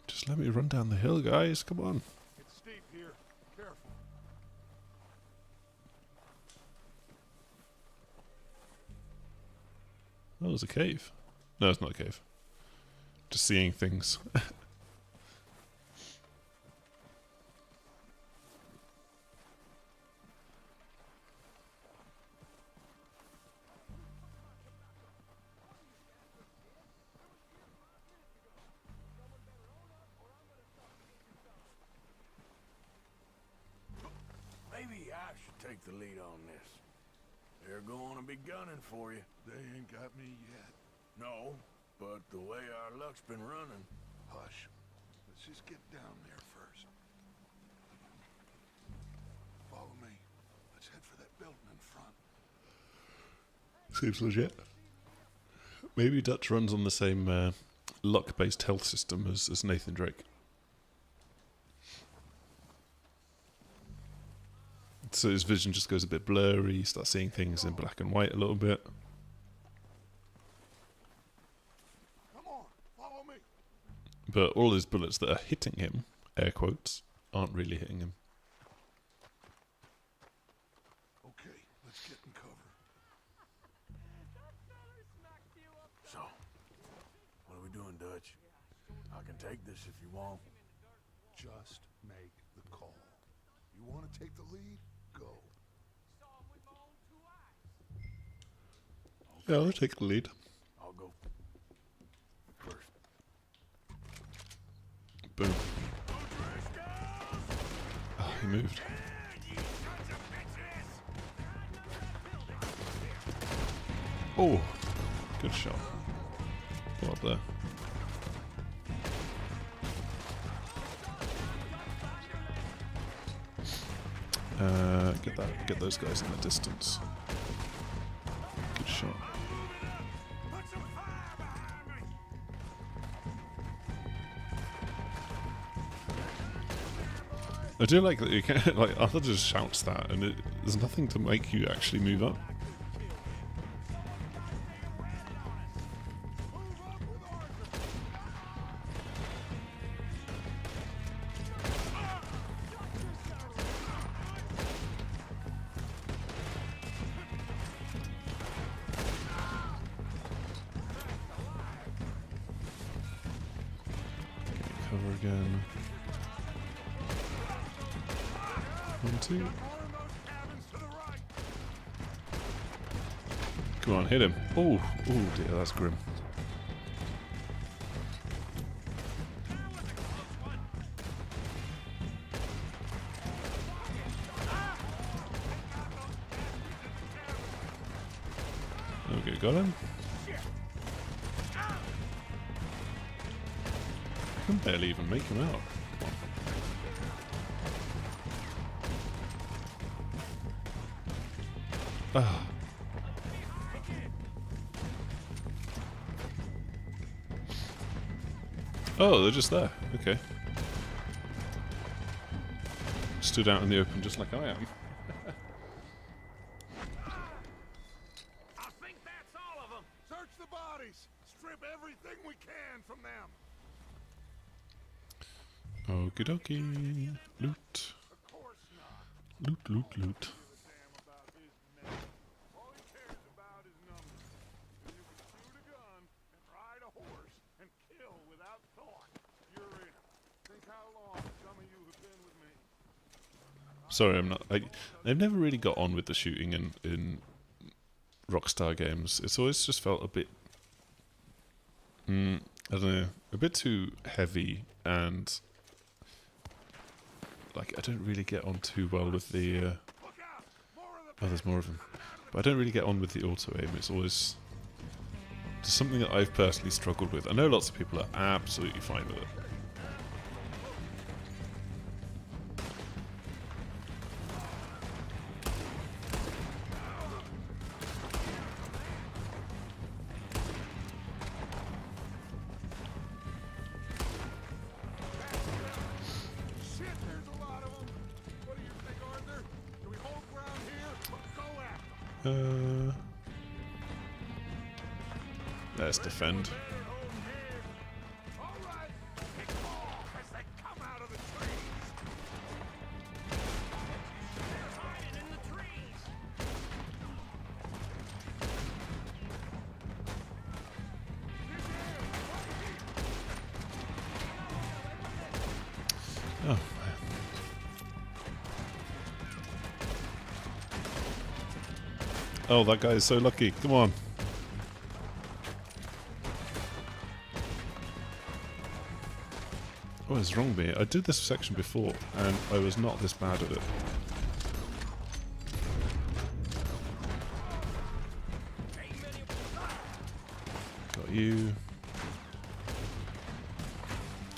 Just let me run down the hill, guys. Come on. It's steep here. Careful. Oh, there's a cave. No, it's not a cave. Just seeing things. Maybe I should take the lead on this. They're going to be gunning for you. They ain't got me yet. No, but the way our luck's been running. Hush. Let's just get down there first. Follow me. Let's head for that building in front. Seems legit. Maybe Dutch runs on the same luck-based health system as Nathan Drake. So his vision just goes a bit blurry, you start seeing things in black and white a little bit. Come on, follow me. But all his bullets that are hitting him, air quotes, aren't really hitting him. Okay, let's get in cover. So, what are we doing, Dutch? I can take this if you want. Just make the call. You want to take the lead? Go. Yeah, I'll take the lead. I'll go first. Boom. Oh, he moved. Oh, good shot. Go up there. Get those guys in the distance. Good shot. I do like that you can like Arthur just shouts that, and there's nothing to make you actually move up. Cover again. 1, 2. Come on, hit him. Oh, oh dear, that's grim. Okay, got him. I can barely even make him out. Come on. Ah. Oh, they're just there. Okay. Stood out in the open just like I am. I think that's all of them. Search the bodies. Strip everything we can from them. Okie dokie. Loot. Loot, loot, loot. All he cares about is numbers. If you can shoot a gun and ride a horse and kill without thought, you're in. Think how long some of you have been with me. Sorry, I'm not. They've never really got on with the shooting in Rockstar games. It's always just felt a bit. I don't know, a bit too heavy, and like I don't really get on too well with the. Oh, there's more of them, but I don't really get on with the auto aim. It's always just something that I've personally struggled with. I know lots of people are absolutely fine with it. Let's defend. Oh. Oh, that guy is so lucky. Come on. What is wrong with me? I did this section before, and I was not this bad at it. Got you.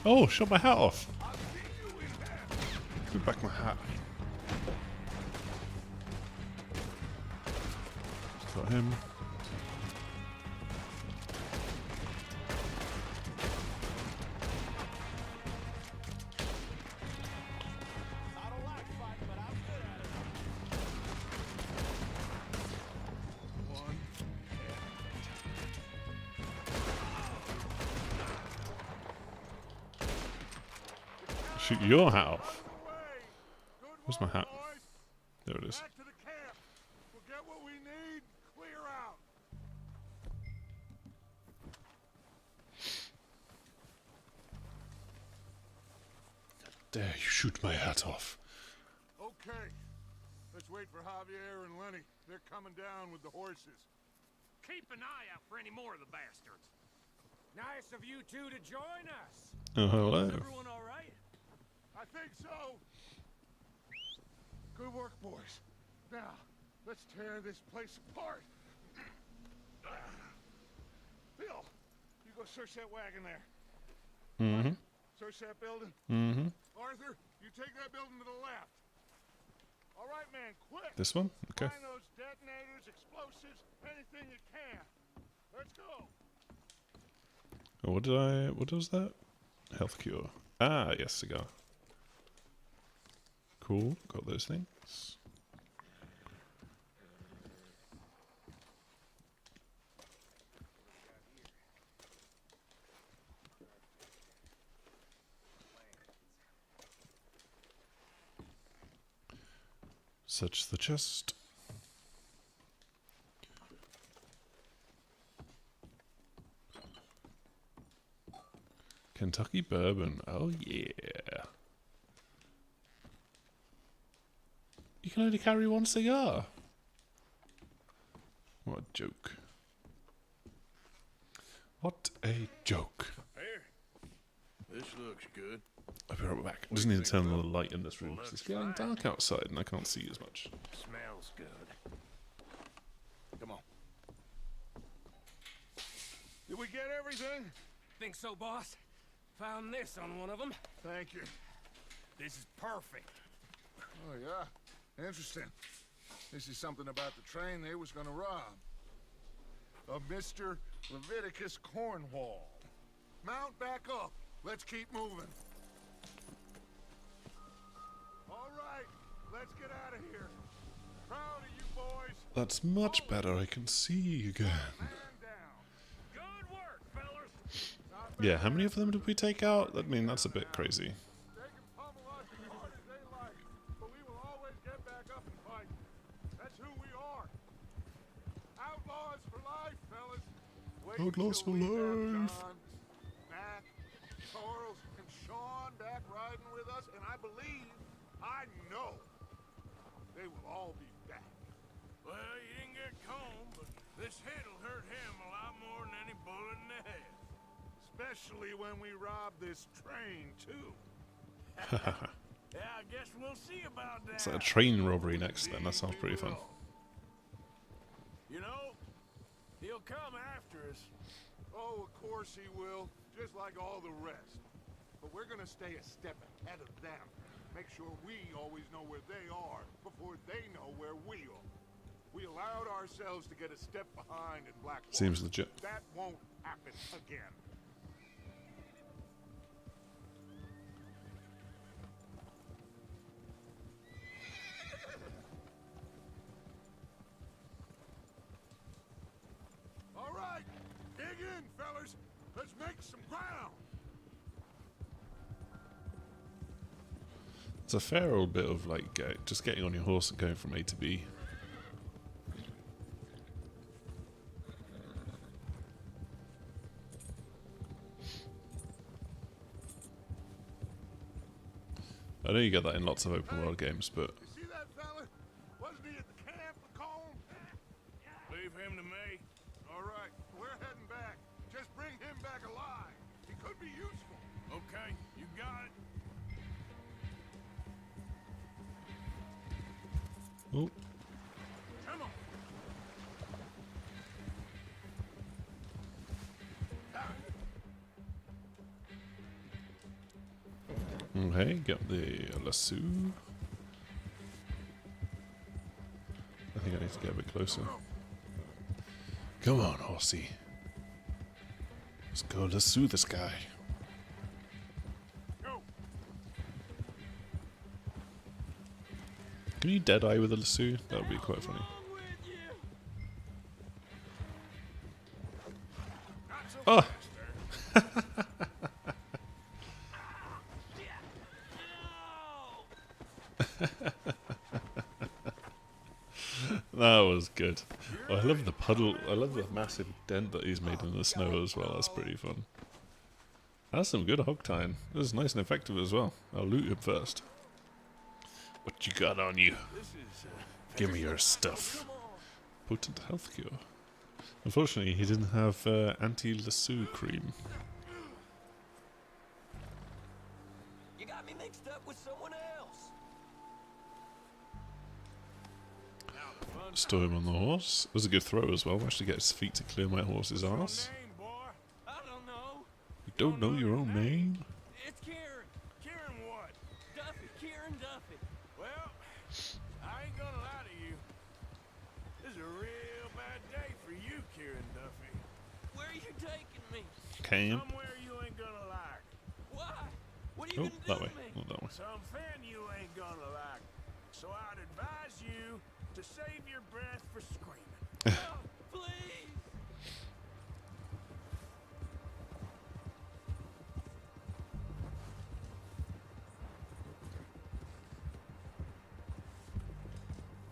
Oh, shot my hat off. Give back my hat. Got him. Shoot your hat off. Where's my hat? There it is. Back to the camp. We'll get what we need. Clear out. Dare you shoot my hat off? Okay. Let's wait for Javier and Lenny. They're coming down with the horses. Keep an eye out for any more of the bastards. Nice of you two to join us. Oh, hello. Is everyone all right? I think so. Good work, boys. Now, let's tear this place apart. Bill, you go search that wagon there. Mm-hmm. Search that building. Mm-hmm. Arthur, you take that building to the left. All right, man, quick. This one? Okay. Find those detonators, explosives, anything you can. Let's go. Oh, what was that? Health cure. Ah, yes, cigar. Cool. Got those things. Search the chest. Kentucky bourbon. Oh yeah. You can only carry one cigar. What a joke. What a joke. Here. This looks good. I'll be right back. I just need to turn on the light in this room because it's getting dark outside and I can't see as much. Smells good. Come on. Did we get everything? Think so, boss? Found this on one of them. Thank you. This is perfect. Oh, yeah. Interesting. This is something about the train they was gonna rob. Of Mr. Leviticus Cornwall. Mount back up. Let's keep moving. All right, let's get out of here. Proud of you boys. That's much better. I can see again. Good work, fellas. Yeah, how many of them did we take out? I mean, that's a bit crazy. They can pummel us as hard as they like, but we will always get back up and fight. That's who we are. Outlaws for life, fellas. Wait Outlaws till for we have life. John, Mac, Charles, and Sean back riding with us, and I believe, I know, they will all be back. Well, you didn't get Combe, but this hit'll hurt him a lot more than any bullet in the head. Especially when we rob this train, too. Yeah, I guess we'll see about that. It's like a train robbery next then. That sounds pretty fun. You know, he'll come after us. Oh, of course he will, just like all the rest. But we're gonna stay a step ahead of them. Make sure we always know where they are before they know where we are. We allowed ourselves to get a step behind in Blackwater. Seems legit. That won't happen again. All right, dig in, fellas. Let's make some ground. It's a fair old bit of like just getting on your horse and going from A to B. I know you get that in lots of open world games, but You see that fella? Wasn't he at the camp with Colm? Leave him to me. All right, we're heading back. Just bring him back alive. He could be useful. Okay, you got it. oh, Come on. okay, get the lasso. I think I need to get a bit closer. Come on, horsey. Let's go lasso this guy. Go. Can you dead eye with a lasso? That would be quite funny. Oh! That was good. Oh, I love the puddle. I love the massive dent that he's made in the snow as well. That's pretty fun. That's some good hog tying. This is nice and effective as well. I'll loot him first. What you got on you? Give me your stuff. Potent health cure. Unfortunately, he didn't have anti-lasso cream. You got me mixed up with someone else. Stow him on the horse. It was a good throw as well. Managed to get his feet to clear my horse's ass. I don't know. You don't know your own name? It's Kieran. Kieran what? Duffy. Kieran Duffy. Well, I ain't gonna lie to you. This is a real bad day for you, Kieran Duffy. Where are you taking me? Camp. Somewhere you ain't gonna like. Why? What do Oh, that way, not that way. Something you ain't gonna like. So I'd advise you to save your breath for screaming. Oh, please!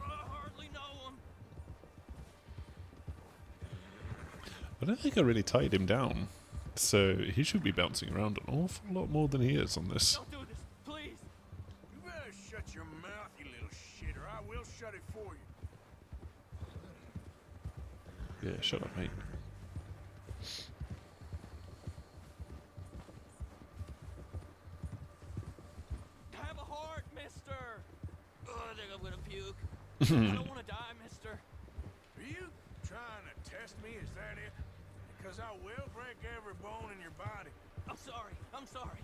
I hardly know him. I don't think I really tied him down, so he should be bouncing around an awful lot more than he is on this. Don't do this, please. You better shut your mouth, you little shit, or I will shut it for you. Yeah, shut up, mate. Have a heart, mister. Oh, I think I'm gonna puke. I don't want to die, mister. Are you trying to test me? Is that it? Because I will break every bone in your body. I'm sorry. I'm sorry.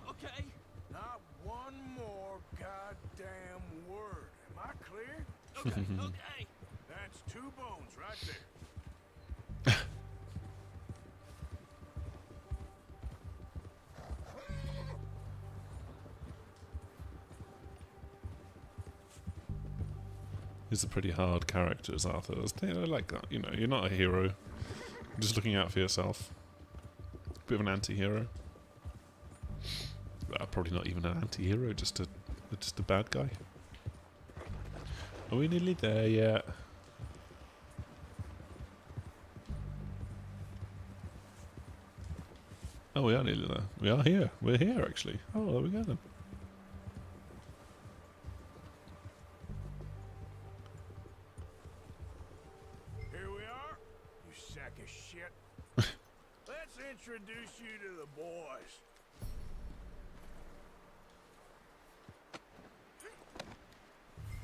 Okay? Not one more goddamn word. Am I clear? Okay, okay. That's 2 bones right there. He's a pretty hard character as Arthur. I like that, you know, you're not a hero. You're just looking out for yourself. Bit of an anti-hero. Probably not even an anti-hero, just a bad guy. Are we nearly there yet? Oh, we are nearly there. We are here. We're here, actually. Oh, there we go then. Here we are, you sack of shit. Let's introduce you to the boys.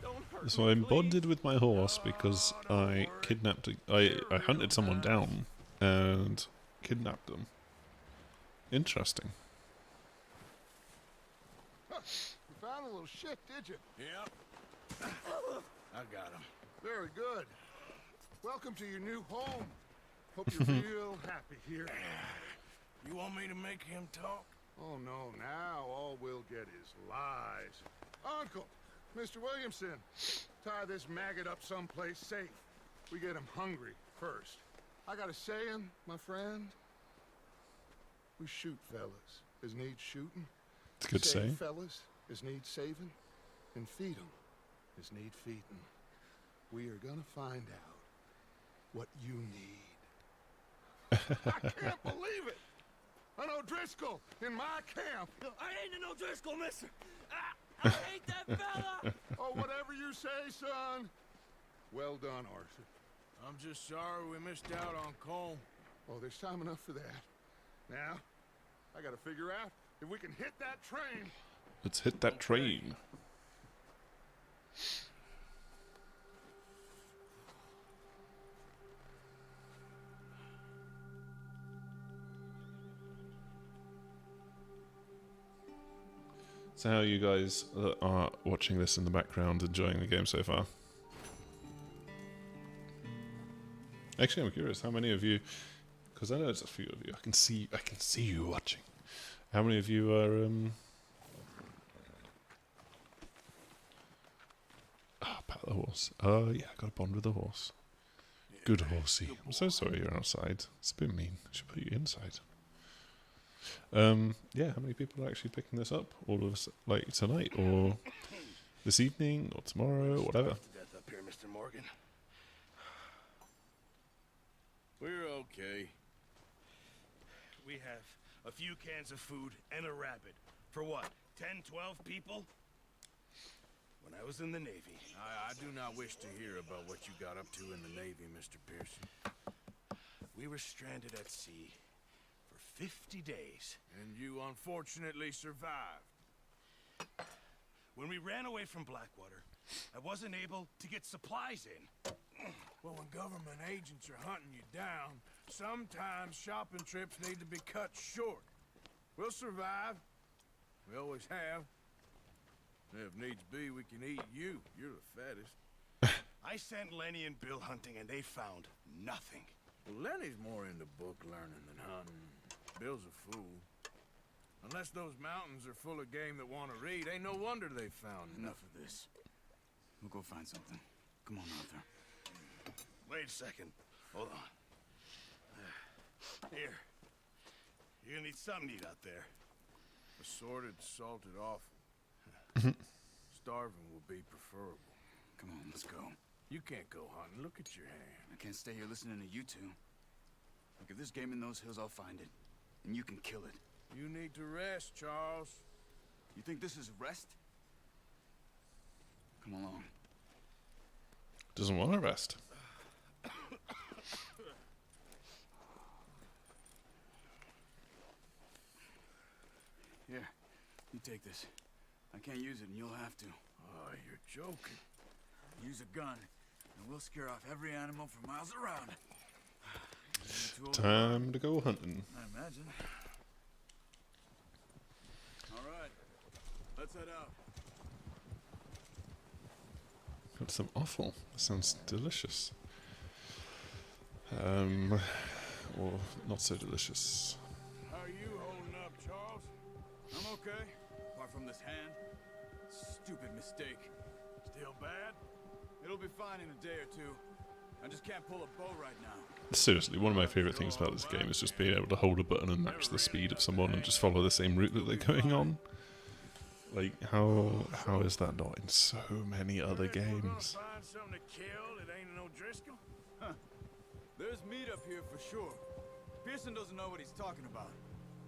Don't hurt So me, I'm please. bonded with my horse because I kidnapped. I hunted someone down and kidnapped them. Interesting. Huh, you found a little shit, did you? Yep. I got him. Very good. Welcome to your new home. Hope you're real happy here. You want me to make him talk? Oh, no, now all we'll get is lies. Uncle, Mr. Williamson, tie this maggot up someplace safe. We get him hungry first. I got a saying, my friend. We shoot fellas as need shooting. It's a good Save saying. fellas as need saving. And feed 'em as need feeding. We are gonna find out what you need. I can't believe it! An O'Driscoll in my camp! I ain't an O'Driscoll, mister. I hate that fella. Oh, whatever you say, son. Well done, Arthur. I'm just sorry we missed out on Cole. Oh, there's time enough for that. Now, I gotta figure out if we can hit that train. Let's hit that train. So how are you guys that are watching this in the background enjoying the game so far? Actually, I'm curious, how many of you, because I know there's a few of you, I can see you watching. How many of you are, pat the horse. Oh, yeah, I got a bond with the horse. Good horsey. I'm so sorry you're outside. It's a bit mean. I should put you inside. Yeah, how many people are actually picking this up? All of us, like tonight, or this evening, or tomorrow, whatever. Death up here, Mr. Morgan. We're okay. We have a few cans of food and a rabbit. For what, 10, 12 people? When I was in the Navy. I do not wish to hear about what you got up to in the Navy, Mr. Pearson. We were stranded at sea for 50 days. And you unfortunately survived. When we ran away from Blackwater, I wasn't able to get supplies in. Well, when government agents are hunting you down, sometimes shopping trips need to be cut short. We'll survive. We always have. If needs be, we can eat you. You're the fattest. I sent Lenny and Bill hunting, and they found nothing. Well, Lenny's more into book learning than hunting. Bill's a fool. Unless those mountains are full of game that want to read, ain't no wonder they found Enough of this. We'll go find something. Come on, Arthur. Wait a second. Hold on. Here. You're gonna need something to eat out there. Assorted, salted offal. Starving will be preferable. Come on, let's go. You can't go hunting. Look at your hand. I can't stay here listening to you two. Look, if there's game in those hills, I'll find it. And you can kill it. You need to rest, Charles. You think this is rest? Come along. Doesn't want to rest. Here, you take this. I can't use it, and you'll have to. Oh, you're joking. Use a gun, and we'll scare off every animal for miles around. Time to go hunting. I imagine. All right, let's head out. Got some offal. That sounds delicious. Or not so delicious. How are you holding up, Charles? I'm okay, apart from this hand. Stupid mistake. Still bad? It'll be fine in a day or two. I just can't pull a bow right now. Seriously, one of my favourite things about this game is just being able to hold a button and match the speed of someone and just follow the same route that they're going on. Like, how is that not in so many other games? Find something to kill that ain't no Driscoll? Huh. There's meat up here for sure. Pearson doesn't know what he's talking about.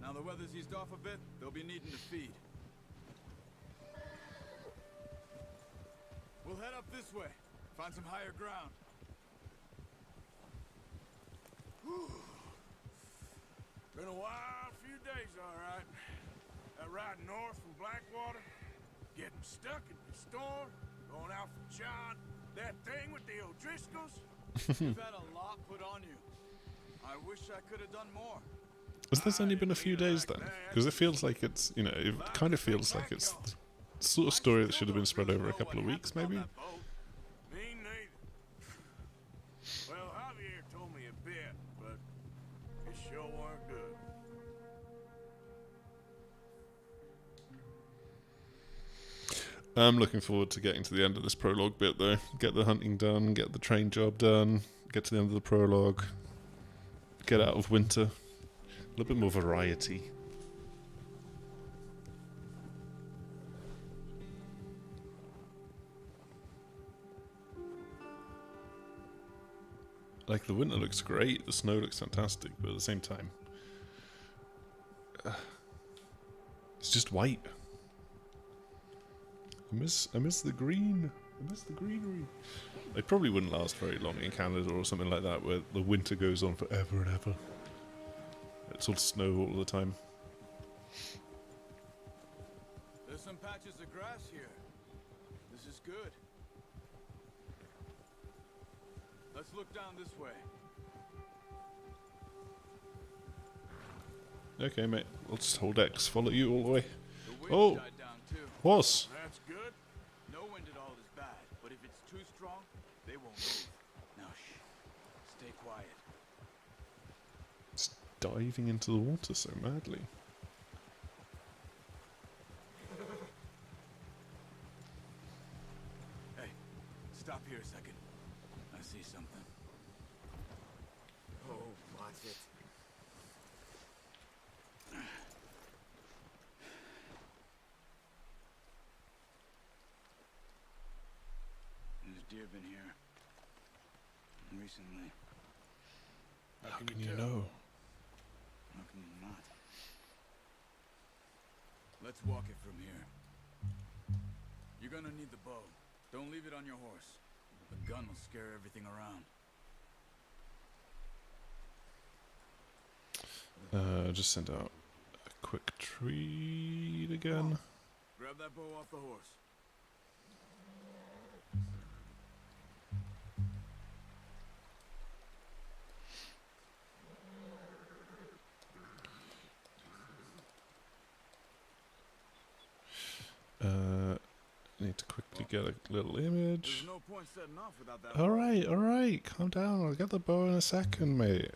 Now the weather's eased off a bit, they'll be needing to feed. We'll head up this way. Find some higher ground. Whew. Been a wild few days, all right. That ride north from Blackwater, getting stuck in the storm, going out for John, that thing with the O'Driscolls. You've had a lot put on you. I wish I could have done more. Has this only been a few days then? Because it feels like it's, you know, it kind of feels like it's the sort of story that should have been spread over a couple of weeks, maybe? Me neither. Well, Javier told me a bit, but it sure weren't good. I'm looking forward to getting to the end of this prologue bit, though. Get the hunting done, get the train job done, get to the end of the prologue, get out of winter. A little bit more variety. Like, the winter looks great, the snow looks fantastic, but at the same time, it's just white. I miss the green. I miss the greenery. They probably wouldn't last very long in Canada or something like that, where the winter goes on forever and ever. It's all snow all the time. There's some patches of grass here. This is good. Let's look down this way. Okay, mate. I'll just hold X. Follow you all the way. The wind Oh! died down too. Horse! That's good. No wind at all is bad, but if it's too strong, they won't move. Now shh. Stay quiet. It's diving into the water so madly. Hey, stop here a second. I see something. Oh, watch it. There's deer been here recently. How can you know? How can you not? Let's walk it from here. You're gonna need the bow. Don't leave it on your horse. The gun will scare everything around. Just send out a quick treat again. Grab that bow off the horse. Need to quickly get a little image. There's no point setting off without that. Alright, calm down. I'll get the bow in a second, mate.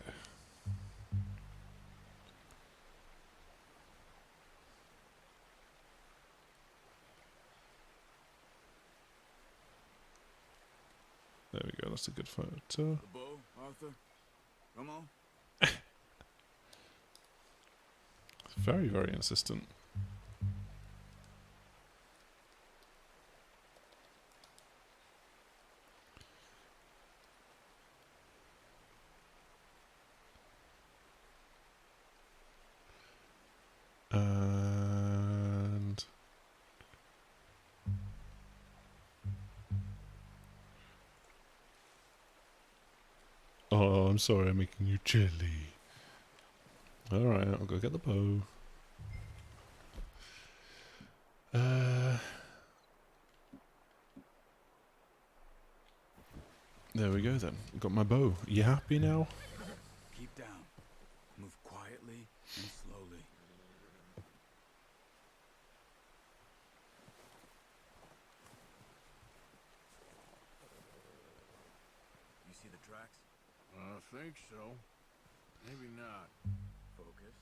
There we go, that's a good photo. The bow, Arthur. Come on. Very, very insistent. And oh, I'm sorry, I'm making you chilly. Alright, I'll go get the bow. There we go then. Got my bow. You happy now? Keep down. Move quietly and slowly. You see the tracks? I think so. Maybe not. Focus.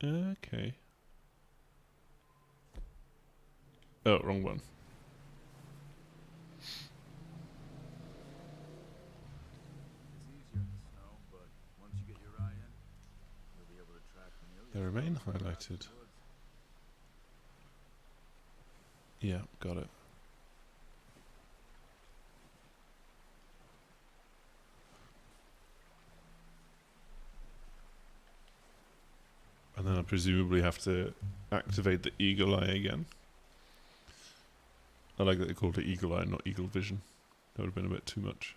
Okay. Oh, wrong one. It's easier in the snow, but once you get your eye in, you'll be able to track familiar. They remain highlighted. Yeah, got it. And then I presumably have to activate the eagle eye again. I like that they called it eagle eye, not eagle vision. That would have been a bit too much.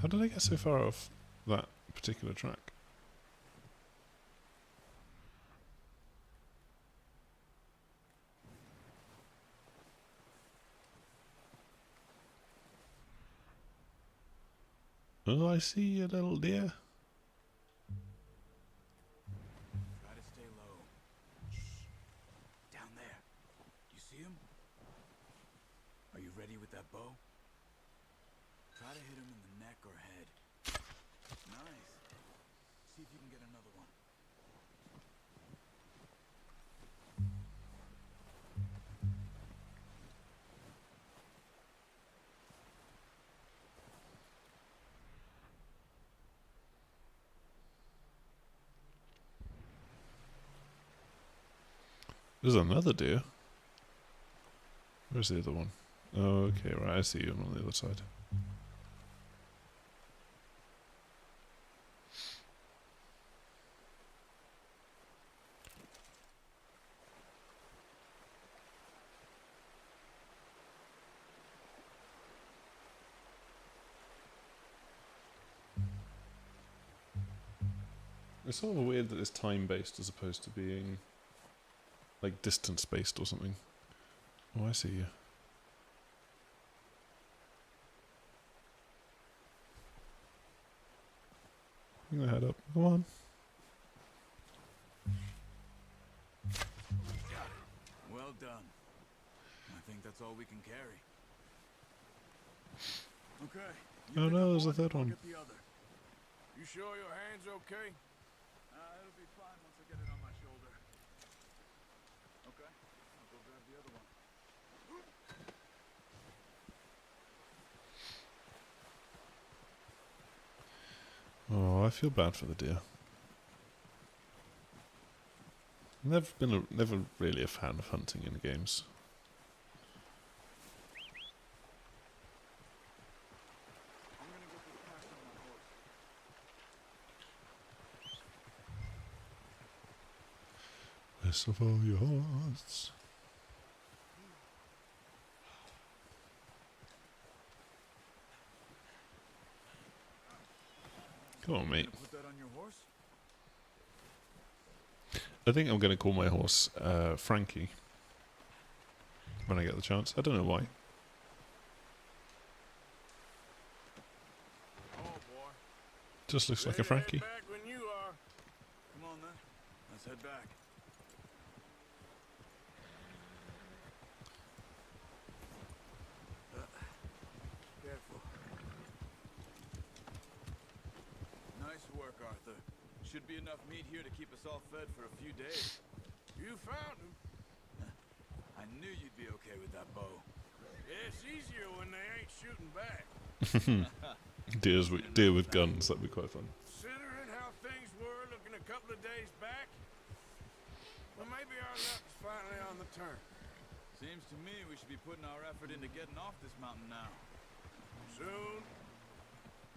How did I get so far off that particular track? Oh, I see you, little deer. Try to stay low. Shh. Down there. You see him? Are you ready with that bow? Try to hit him in the neck or head. Nice. See if you can get another one. There's another deer. Where's the other one? Oh, okay, right, I see him on the other side. It's sort of weird that it's time-based as opposed to being like distance-based or something. Oh, I see you. Bring the head up. Come on. Well done. I think that's all we can carry. Okay. Oh no, there's a third I'll one. get the other. You sure your hand's okay? It'll be fine once I get it on my shoulder. Okay. I'll go grab the other one. Oh, I feel bad for the deer. Never really a fan of hunting in games. I'm gonna go put cash on my horse. Best of all your hearts. Come on, mate. Put that on your horse? I think I'm going to call my horse Frankie when I get the chance. I don't know why. Oh boy. Just looks like a Ready to Frankie. head back when you are. Come on then. Let's head back. Should be enough meat here to keep us all fed for a few days. You found him. I knew you'd be okay with that bow. It's easier when they ain't shooting back. Deer with guns, that'd be quite fun. Considering how things were looking a couple of days back, well, maybe our luck's finally on the turn. Seems to me we should be putting our effort into getting off this mountain now. Soon.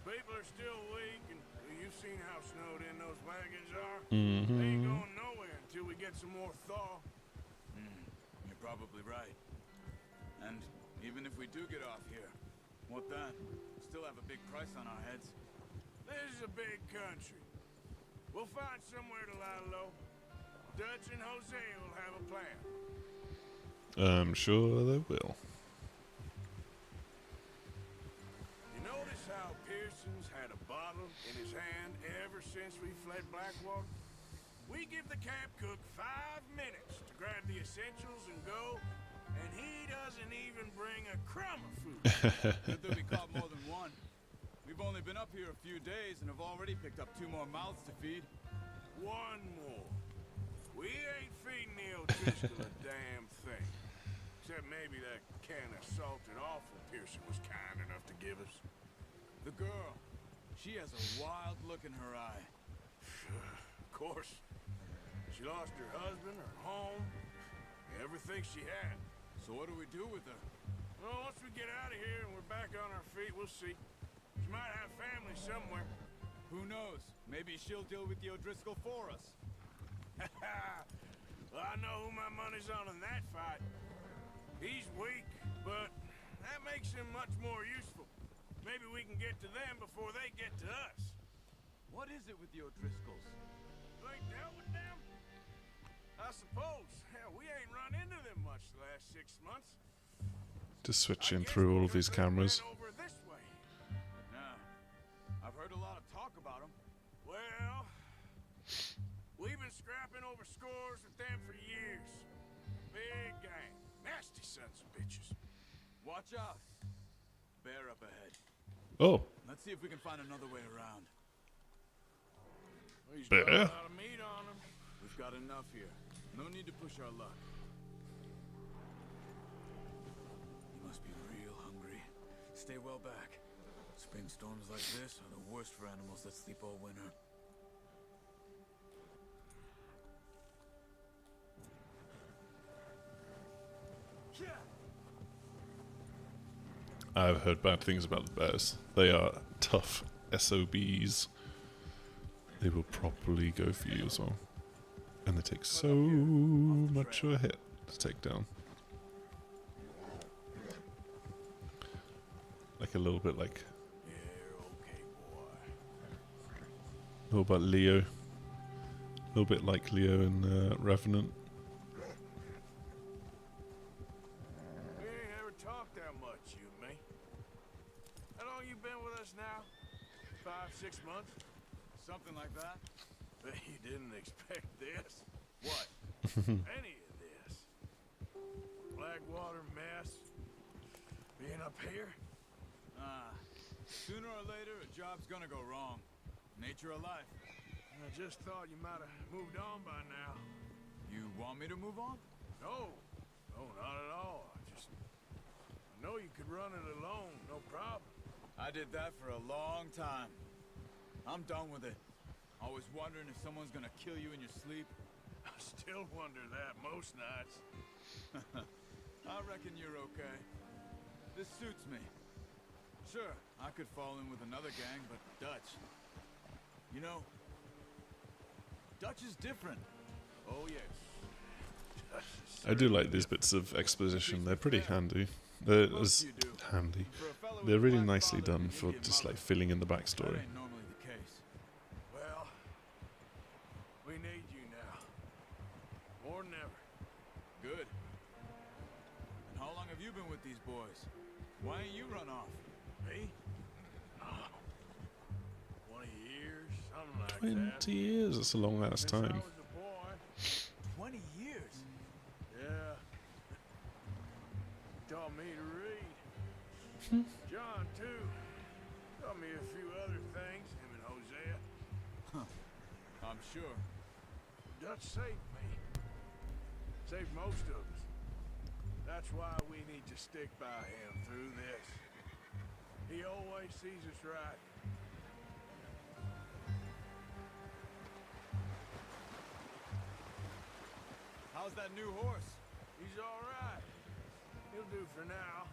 People are still weak, and you've seen how snowed in those wagons are. They ain't going nowhere until we get some more thaw. You're probably right. And even if we do get off here, what then? Still have a big price on our heads. This is a big country. We'll find somewhere to lie low. Dutch and Jose will have a plan. I'm sure they will. You notice how Pearson's had a bottle in his hand ever since we fled Blackwater? We give the camp cook 5 minutes to grab the essentials and go, and he doesn't even bring a crumb of food. Good that we caught more than one. We've only been up here a few days and have already picked up 2 more mouths to feed. 1 more. We ain't feeding the O'Driscoll a damn thing. Except maybe that can of salted offal Pearson was kind enough to give us. The girl. She has a wild look in her eye. Of course. She lost her husband, her home, everything she had. So what do we do with her? Well, once we get out of here and we're back on our feet, we'll see. She might have family somewhere. Who knows? Maybe she'll deal with the O'Driscoll for us. Well, I know who my money's on in that fight. He's weak, but that makes him much more useful. Maybe we can get to them before they get to us. What is it with the O'Driscolls? You ain't dealt with them? I suppose. Hell, we ain't run into them much the last 6 months. Just switching through all of these cameras. Over this way. Yeah. I've heard a lot of talk about them. Well, we've been scrapping over scores with them for years. Big gang. Nasty sons of bitches. Watch out. Bear up ahead. Oh. Let's see if we can find another way around. Well, he's Bear? got a lot of meat on him. We've got enough here. No need to push our luck. You must be real hungry. Stay well back. Spring storms like this are the worst for animals that sleep all winter. I've heard bad things about the bears. They are tough SOBs. They will properly go for you as well. And they take so much of a hit to take down. Like a little bit like... A little bit Leo. A little bit like Leo in Revenant. We ain't ever talked that much, you and me. How long you been with us now? 5, 6 months? Something like that. Bet you didn't expect this. What? Any of this. Blackwater mess. Being up here. Sooner or later, a job's gonna go wrong. Nature of life. I just thought you might have moved on by now. You want me to move on? No. No, not at all. I know you could run it alone, no problem. I did that for a long time. I'm done with it. Always wondering if someone's gonna kill you in your sleep. I still wonder that most nights. I reckon you're okay. This suits me. Sure, I could fall in with another gang, but Dutch... You know, Dutch is different. Oh, yes. I do like these bits of exposition. They're pretty handy. They're handy. They're really nicely done for just like filling in the backstory. That ain't normally the case. Well, we need you now. More than ever. Good. And how long have you been with these boys? Why ain't you run off? Me? 20 years, something like that. 20 years, that's a long ass Since I time. was a boy. 20 years? Yeah. Taught me to read. John, too. Taught me a few other things, him and Hosea. I'm sure. Dutch saved me. Saved most of us. That's why we need to stick by him through this. He always sees us right. How's that new horse? He's all right. He'll do for now.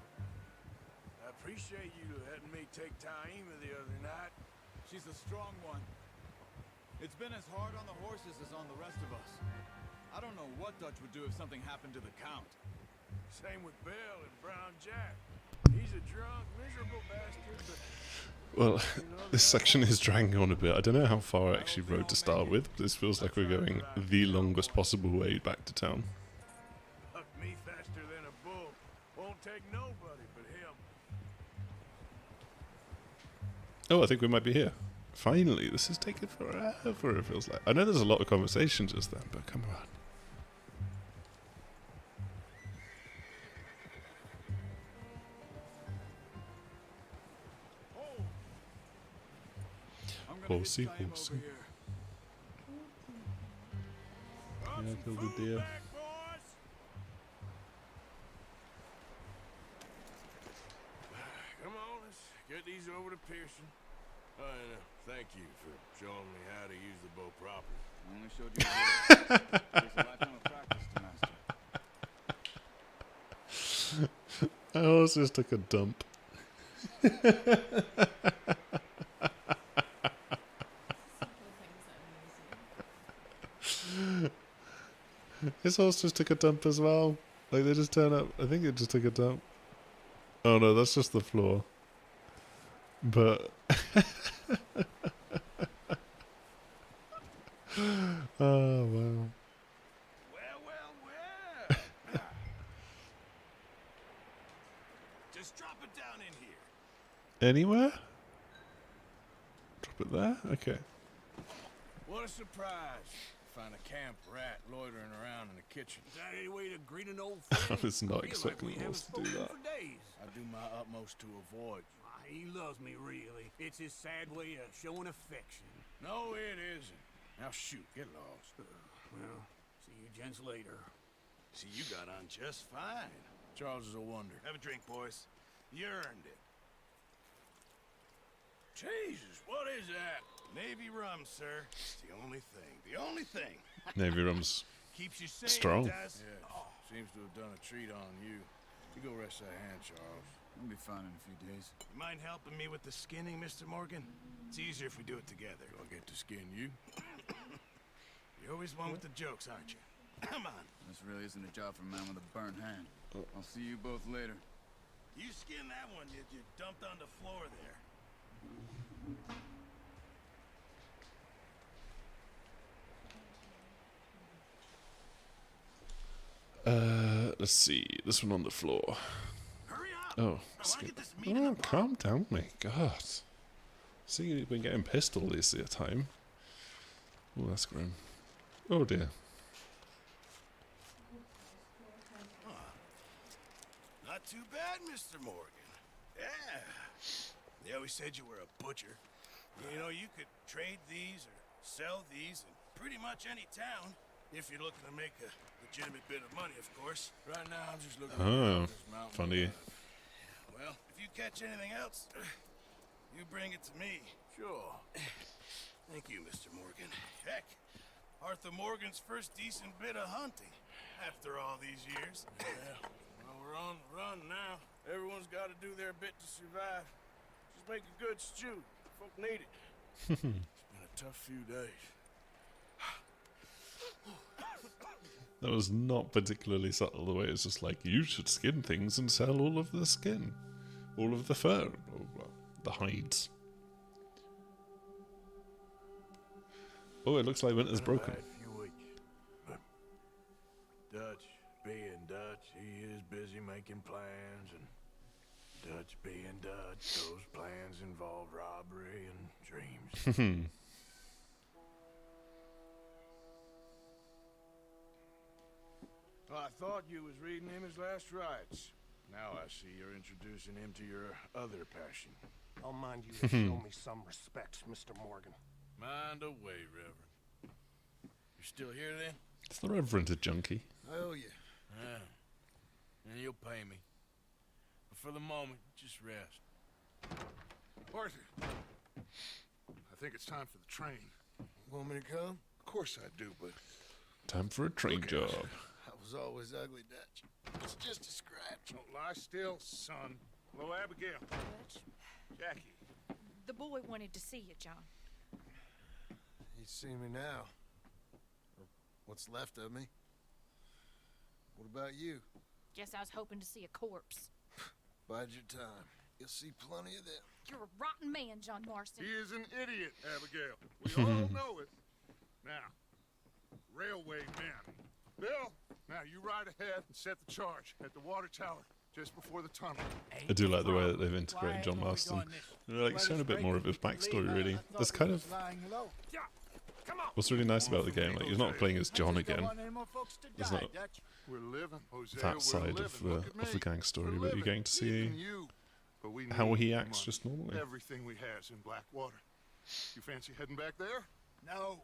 I appreciate you letting me take Taima the other night. She's a strong one. It's been as hard on the horses as on the rest of us. I don't know what Dutch would do if something happened to the Count. Same with Bill and Brown Jack. He's a drunk, miserable bastard, but... Well, this section is dragging on a bit. I don't know how far I actually rode to start with, but this feels like we're going the longest possible way back to town. Huck me faster than a bull. Won't take nobody but him. Oh, I think we might be here. Finally, this is taking forever, it feels like. I know there's a lot of conversation just then, but come on. Horsey, horsey. Yeah, kill the deer. Come on, let's get these over to Pearson. Oh, and thank you for showing me how to use the bow properly. I only showed you a little. Takes a lifetime of practice to master. I almost just took a dump. His horse just took a dump as well. Like, they just turn up. I think it just took a dump. Oh no, that's just the floor. But... oh, wow. Well. Just drop it down in here. Anywhere? Drop it there? Okay. What a surprise. Find a camp rat loitering around in the kitchen. Is that any way to greet an old friend? I was not expecting the horse to do that. I do my utmost to avoid. He loves me, really. It's his sad way of showing affection. No, it isn't. Now shoot, get lost. Well, see you gents later. See, you got on just fine. Charles is a wonder. Have a drink, boys. You earned it. Jesus, what is that? Navy rum, sir. It's the only thing. The only thing. Navy rum's keeps you sane, strong. Does. Yeah, seems to have done a treat on you. You go rest that hand, Charles. I'll be fine in a few days. You mind helping me with the skinning, Mr. Morgan? It's easier if we do it together. Do I get to skin you? You're always one with the jokes, aren't you? Come on. This really isn't a job for a man with a burnt hand. I'll see you both later. You skin that one you dumped on the floor there. Let's see. This one on the floor. Hurry up! Oh, oh, calm down, mate. God. See, you've been getting pissed all this time. Oh, that's grim. Oh dear. Not too bad, Mr. Morgan. Yeah. They always said you were a butcher. You know, you could trade these or sell these in pretty much any town. If you're looking to make a legitimate bit of money, of course. Right now, I'm just looking Oh, at this mountain. funny. Well, if you catch anything else, you bring it to me. Sure. Thank you, Mr. Morgan. Heck, Arthur Morgan's first decent bit of hunting after all these years. Yeah. Well, we're on the run now. Everyone's got to do their bit to survive. Just make a good stew. Folk need it. It's been a tough few days. That was not particularly subtle the way it's just like, you should skin things and sell all of the skin. All of the fur. Or, well, the hides. Oh, it looks like winter's broken. Few weeks. Dutch being Dutch, he is busy making plans, and Dutch being Dutch, those plans involve robbery and dreams. Well, I thought you was reading him his last rites. Now I see you're introducing him to your other passion. I'll mind you to show me some respect, Mr. Morgan. Mind away, Reverend. You're still here then? It's the Reverend a junkie. I owe you. Yeah. And you'll pay me. But for the moment, just rest. Arthur, I think it's time for the train. Want me to come? Of course I do, but Time for a train job. I was always ugly, Dutch. It's just a scratch. don't lie still, son. Hello, Abigail. Dutch, Jackie. the boy wanted to see you, John. He's seen me now. Or what's left of me. What about you? Guess I was hoping to see a corpse. Bide your time. You'll see plenty of them. You're a rotten man, John Marston. He is an idiot, Abigail. We all know it. Now, railway men. Bill, now you ride ahead and set the charge at the water tower just before the tunnel. I do like the way that they've integrated John Marston. They're like showing a bit more of his backstory, really. That's kind of what's really nice about the game. Like, you're not playing as John again. There's not We're living, Hosea, that we're side living. of the gang story, We're but you're getting to see even you. But we how need he acts money. just normally. Everything we has in Blackwater. You fancy heading back there? No.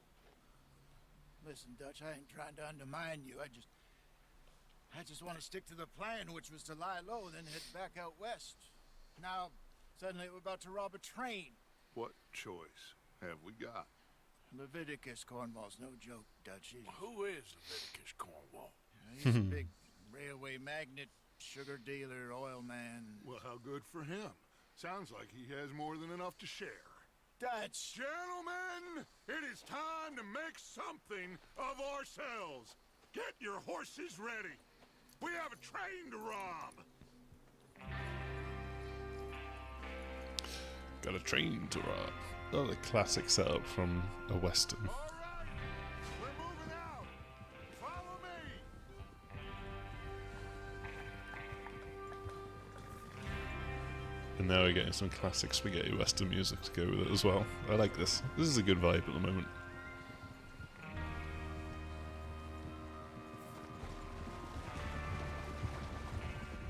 Listen, Dutch, I ain't trying to undermine you. I just want to stick to the plan, which was to lie low, then head back out west. Now, suddenly we're about to rob a train. What choice have we got? Leviticus Cornwall's no joke, Dutch. Who is Leviticus Cornwall? He's a big railway magnate, sugar dealer, oil man. Well, how good for him. Sounds like he has more than enough to share. Dutch! Gentlemen, it is time to make something of ourselves. Get your horses ready. We have a train to rob. Got a train to rob. Oh, the classic setup from a western. All right, we're moving out. Follow me. And now we're getting some classic spaghetti western music to go with it as well. I like this. This is a good vibe at the moment.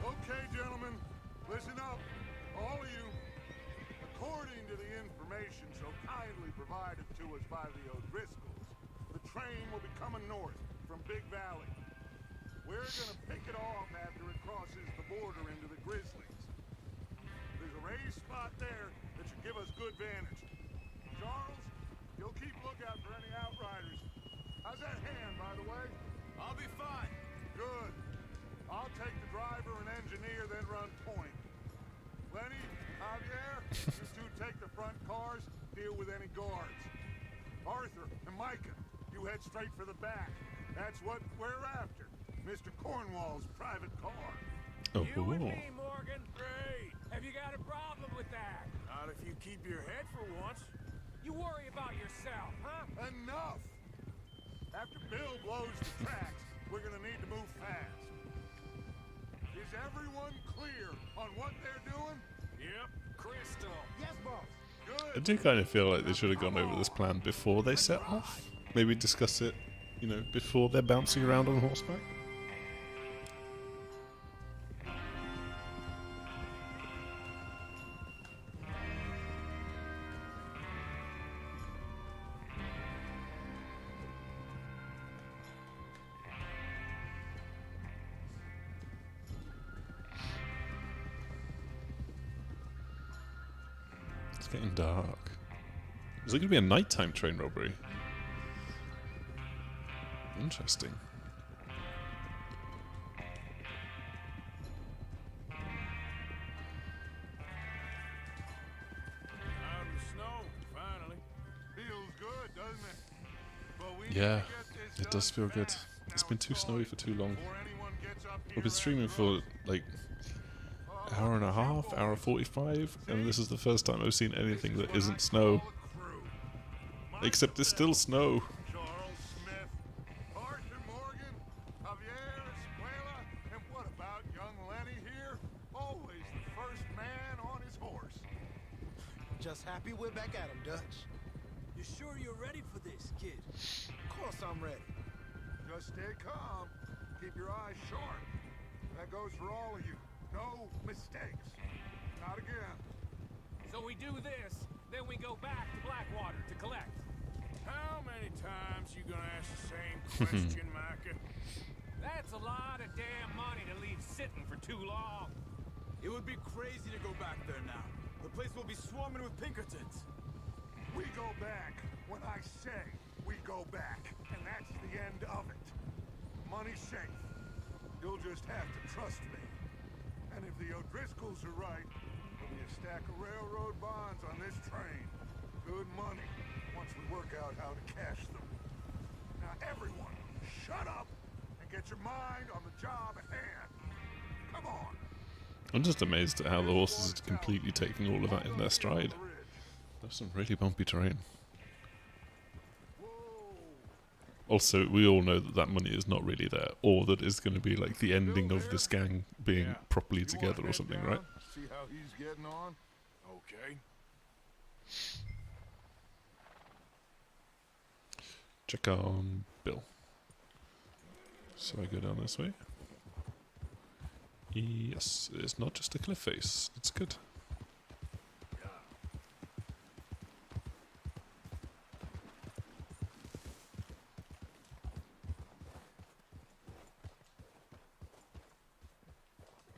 Okay, gentlemen, listen up. All of you. According to the information so kindly provided to us by the O'Driscolls, the train will be coming north from Big Valley. We're gonna pick it off after it crosses the border into the Grizzlies. There's a raised spot there that should give us good vantage. Charles, you'll keep lookout for any outriders. How's that hand, by the way? I'll be fine. Good. I'll take the driver and engineer, then run point. Lenny, Javier, you two take the front cars, deal with any guards. Arthur and Micah, you head straight for the back. That's what we're after. Mr. Cornwall's private car. Oh, You and me, Morgan. Great. Have you got a problem with that? Not if you keep your head for once. You worry about yourself, huh? Enough! After Bill blows the tracks, we're gonna need to move fast. Is everyone clear on what they're doing? Yep. Crystal. Yes, boss. Good. I do kind of feel like they should have gone over this plan before they set off. Maybe discuss it, you know, before they're bouncing around on horseback. It's getting dark. Is it going to be a nighttime train robbery? Interesting. Out of the snow, finally. Feels good, doesn't it? But we Yeah, need to get this it does done feel good. fast. It's Now, been too snowy for too long. before anyone gets up I've here been streaming for like hour and a half, hour 45, and this is the first time I've seen anything that isn't snow. Except it's still snow. Charles Smith, Arthur Morgan, Javier Escuela, and what about young Lenny here? Always the first man on his horse. Just happy we're back at him, Dutch. You sure you're ready for this, kid? Of course I'm ready. Just stay calm. Keep your eyes sharp. That goes for all of you. No mistakes. Not again. So we do this, then we go back to Blackwater to collect. How many times you gonna ask the same question, Micah? That's a lot of damn money to leave sitting for too long. It would be crazy to go back there now. The place will be swarming with Pinkertons. We go back when I say we go back, and that's the end of it. Money's safe. You'll just have to trust me. And if the O'Driscolls are right, there'll be a stack of railroad bonds on this train. Good money, once we work out how to cash them. Now everyone, shut up and get your mind on the job at hand. Come on. I'm just amazed at how the horses are completely taking all of that in their stride. There's some really bumpy terrain. Also, we all know that that money is not really there, or that it's going to be like the ending of this gang being properly together or something, right? See how he's getting on? Okay. Check on Bill. So I go down this way? Yes, it's not just a cliff face. It's good.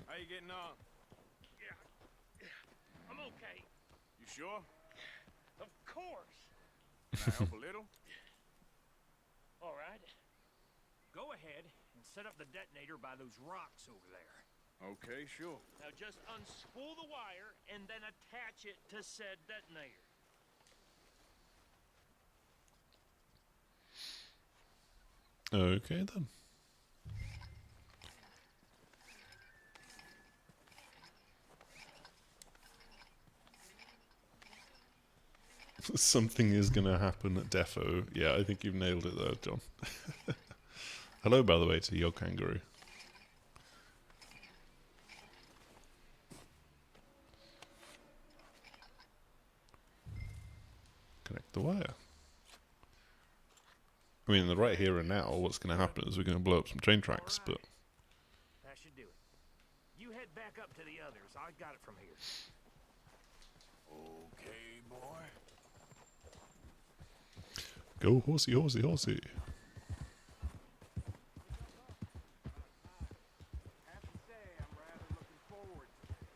How you getting on? Yeah, I'm okay. You sure? Of course. Can I help a little? All right. Go ahead and set up the detonator by those rocks over there. Okay, sure. Now just unspool the wire and then attach it to said detonator. Okay then. Something is going to happen at Defo. Yeah, I think you've nailed it there, John. Hello, by the way, to your kangaroo. Connect the wire. I mean, in the right here and now, what's going to happen is we're going to blow up some train tracks, but... That should do it. You head back up to the others. I got it from here. Okay, boy. Go horsey, horsey, horsey. Have to say, I'm rather looking forward to it.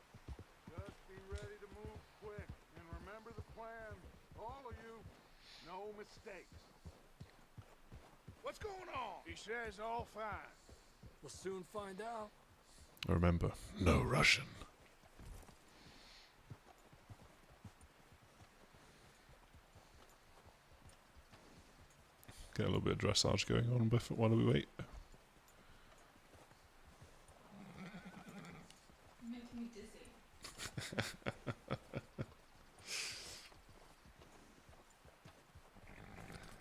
Just be ready to move quick, and remember the plan. All of you, no mistakes. What's going on? He says all fine. We'll soon find out. Remember, no Russian. Get a little bit of dressage going on while we wait. Makes me dizzy.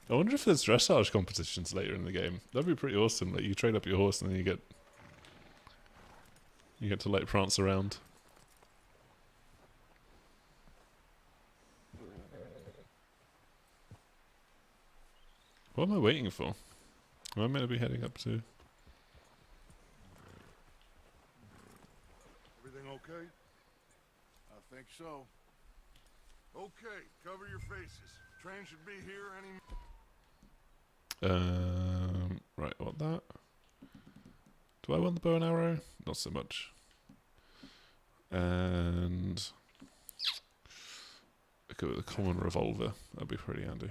I wonder if there's dressage competitions later in the game. That'd be pretty awesome. Like you train up your horse and then you get to like prance around. What am I waiting for? Am I meant to be heading up to? Everything okay? I think so. Okay, cover your faces. Train should be here any... Right, I want that. Do I want the bow and arrow? Not so much. And I go with a common revolver. That'd be pretty handy.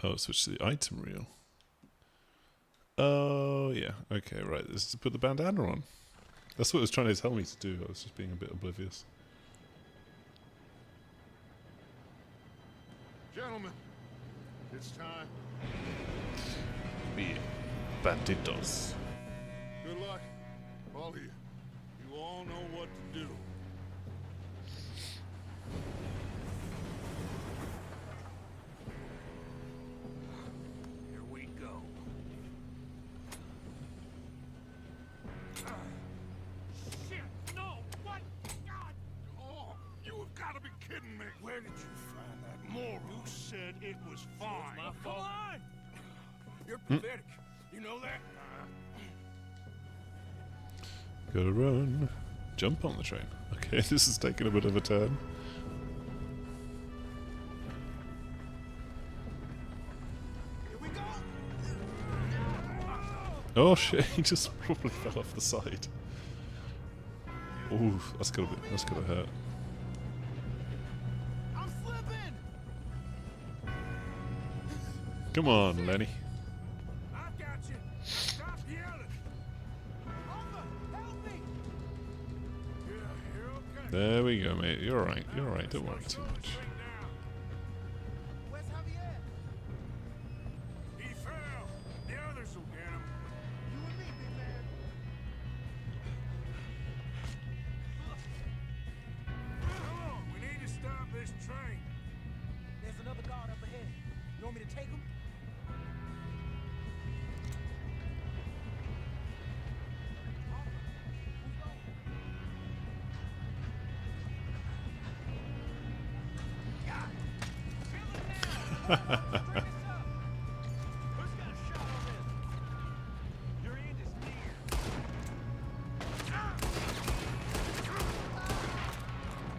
Oh, switch to the item reel. Oh, yeah. Okay, right. This is to put the bandana on. That's what it was trying to tell me to do. I was just being a bit oblivious. Gentlemen, it's time. Be banditos. Good luck, all of you. You all know what to do. Here we go. Shit! No! What? God! Oh, you have got to be kidding me. Where did you find that moron? You said it was fine. My fault. Come on! You're pathetic. You know that? Gotta run. Jump on the train. Okay, this is taking a bit of a turn. Oh shit, he just probably fell off the side. Ooh, that's gonna hurt. I'm slipping. Come on, Lenny. I've got you. Stop yelling. Arthur, help me. Yeah, you're okay. There we go, mate. You're alright. You're alright. Don't worry too much. Where's Javier? He fell. The others will get him. You and me, big man. Come on, we need to stop this train. There's another guard up ahead. You want me to take him?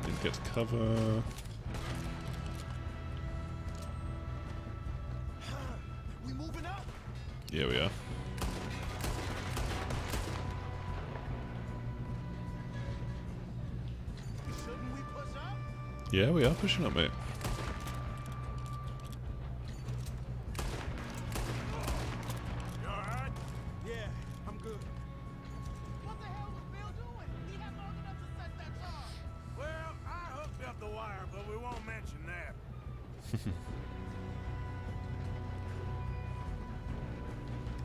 Didn't get to cover. We moving up? Yeah, we are. Shouldn't we push up? Yeah, we are pushing up, mate. You alright? Yeah, I'm good. What the hell was Bill doing? He had long enough to set that charge. Well, I hooked up the wire, but we won't mention that.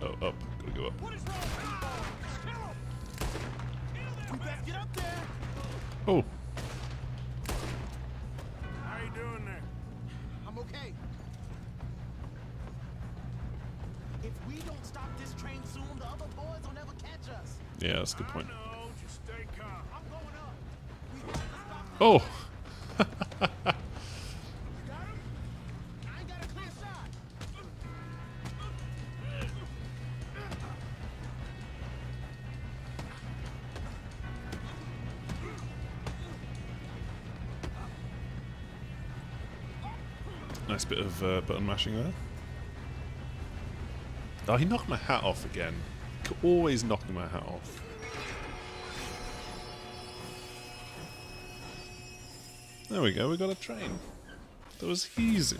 Oh, up. Gotta go up. What is wrong with you boys? Kill him! We best get up there. Oh, How you doing there? I'm okay. If we don't stop this train soon, the other boys will never catch us. yeah, that's a good point. I know, just stay calm. I'm going up. We have to stop. Oh! You got him? I ain't got a clear shot. Nice bit of button mashing there. Oh, he knocked my hat off again. Always knocking my hat off. There we go, we got a train. That was easy.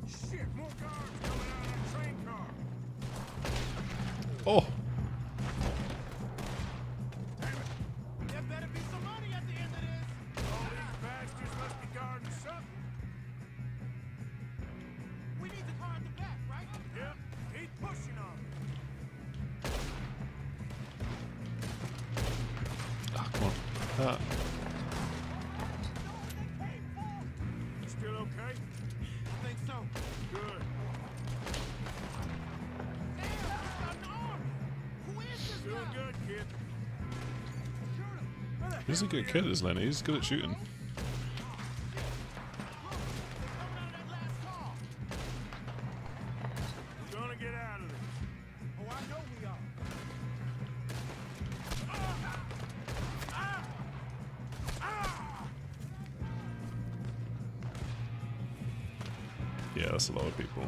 Shit, more guards coming out of that train car. Oh! There better be some money at the end of this. All these bastards must be guarding something. We need the car at the back, right? Yep, keep pushing on. Ah, come on. Ah. You still okay? I think so. Good. Damn, he's got an arm. Who is this Doing guy? good, kid. Shoot him. He's a good kid, is Lenny. He's good at shooting. We're gonna get out of this. Oh, I know we are. Yeah, that's a lot of people.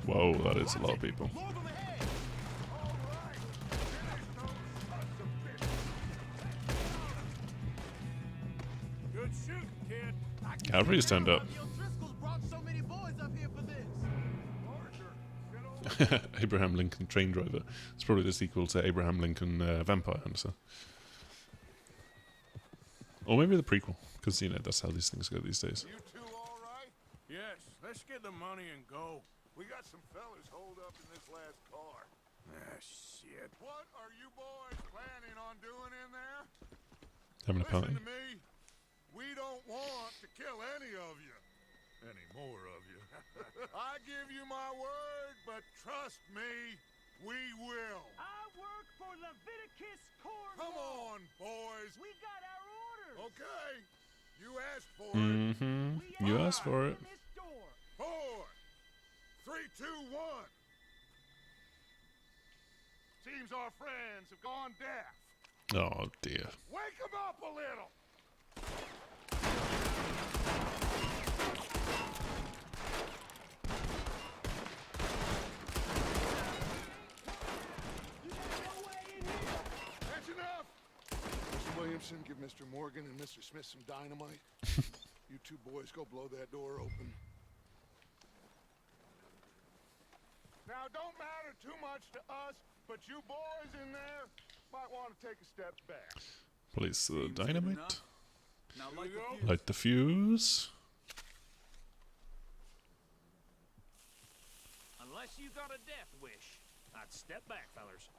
Whoa, that is a lot of people. Move him ahead. All right. Finish those sons of bitches. Good shooting, kid. Cavalry's turned up. The O'Driscolls brought so many boys up here for this. Archer, get over. Abraham Lincoln train driver. It's probably the sequel to Abraham Lincoln Vampire Hunter. Or maybe the prequel, because, you know, that's how these things go these days. You two all right? Yes, let's get the money and go. We got some fellas holed up in this last car. Ah, shit. What are you boys planning on doing in there? Having a party. Listen to me. We don't want to kill any of you. Any more of you. I give you my word, but trust me, we will. I work for Leviticus Corps. Come on, boys. We got our orders. Okay. You asked for it. Mm-hmm. You asked for it. This door. 4, 3, 2, 1. Seems our friends have gone deaf. Oh, dear. Wake them up a little. Pearson give Mr. Morgan and Mr. Smith some dynamite? You two boys go blow that door open. Now, don't matter too much to us, but you boys in there might want to take a step back. Place the dynamite. Now Light the fuse. Unless you got a death wish, I'd step back, fellers.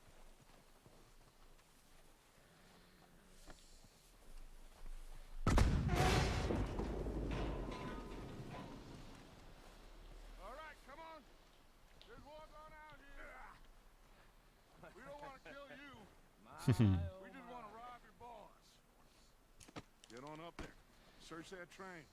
All right, come on. There's walk on out here. We don't want to kill you. We just want to rob your boss. Get on up there. Search that train.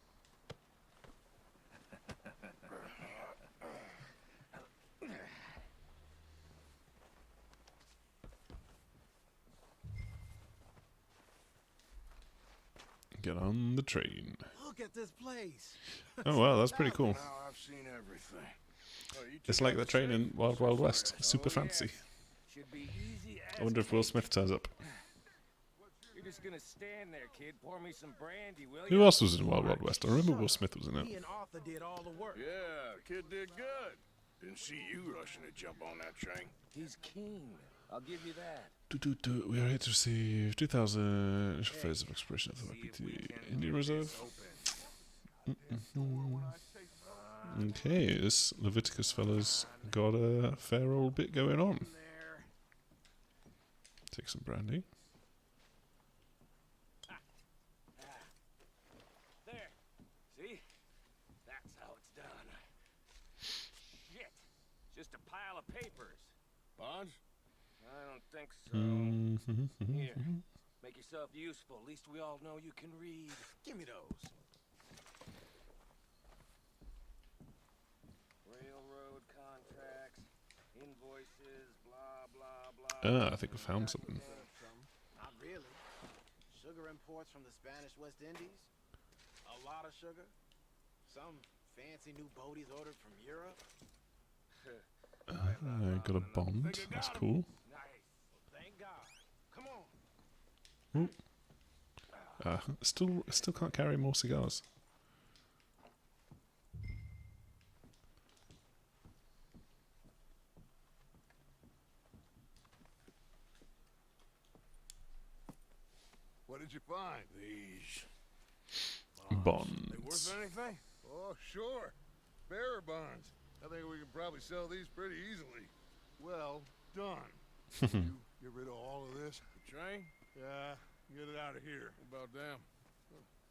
Get on the train. Look at this place. Oh wow, that's pretty cool. Now I've seen everything. Oh, you It's two like got the the train in same Wild Wild West. Super fancy. Should be easy as I wonder if Will Smith turns up. You're just gonna stand there, kid. Pour me some brandy, will you? Who else was in Wild Wild West? I remember Will Smith was in it. He and Arthur did all the work. Yeah, kid did good. Didn't see you rushing to jump on that train. He's keen. I'll give you that. We are here to receive 2,000 initial phase of exploration of the YPT Indian Reserve. Okay, this Leviticus fella's got a fair old bit going on. Take some brandy. There. See? That's how it's done. Shit. Just a pile of papers. Bonds? I don't think so. Here. Make yourself useful. At least we all know you can read. Give me those. Railroad contracts, invoices, blah, blah, blah. I think we found something. Not really. Sugar imports from the Spanish West Indies. A lot of sugar. Some fancy new boaties ordered from Europe. Got a bond. That's cool. Nice. Thank God. Come on. Still can't carry more cigars. What did you find? These Bonds. They worth anything? Oh, sure. Bearer bonds. I think we can probably sell these pretty easily. Well done. You get rid of all of this? The train? Yeah, get it out of here. What about them?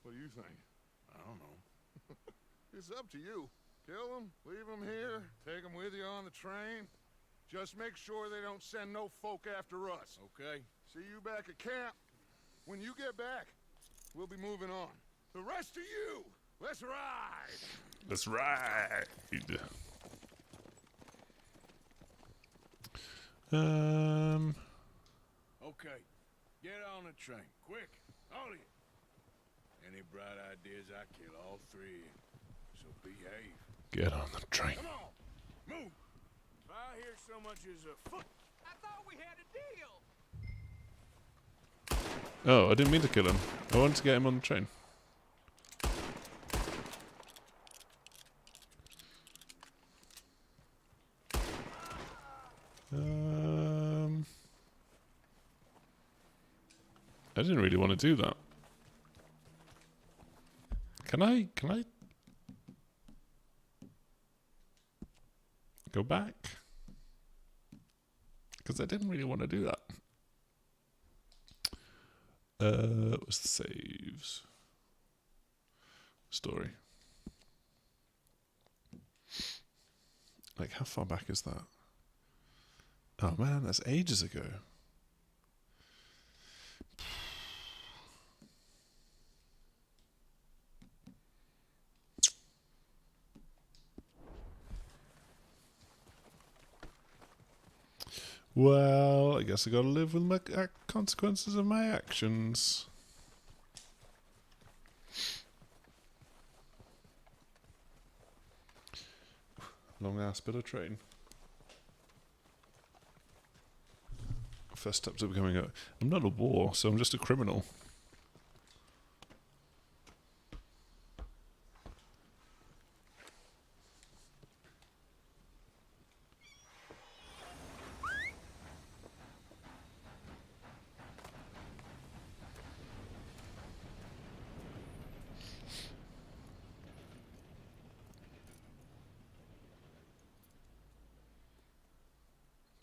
What do you think? I don't know. It's up to you. Kill them, leave them here, take them with you on the train. Just make sure they don't send no folk after us. Okay. See you back at camp. When you get back, we'll be moving on. The rest of you, let's ride! Let's ride! Okay. Get on the train. Quick. All of you. Any bright ideas, I kill all three. So behave. Get on the train. Come on. Move. If I hear so much as a foot. I thought we had a deal. Oh, I didn't mean to kill him. I wanted to get him on the train. I didn't really want to do that. Can I go back? Because I didn't really want to do that. What's the saves? Story. Like, how far back is that? Oh man, that's ages ago. Well, I guess I gotta live with my consequences of my actions. Long ass bit of train. First step to becoming I'm not a war, so I'm just a criminal.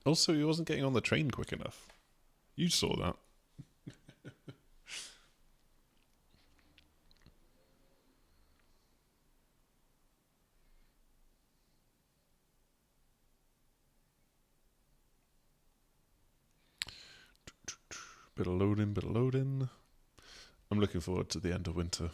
Also, he wasn't getting on the train quick enough. You saw that. Bit of loading, bit of loading. I'm looking forward to the end of winter.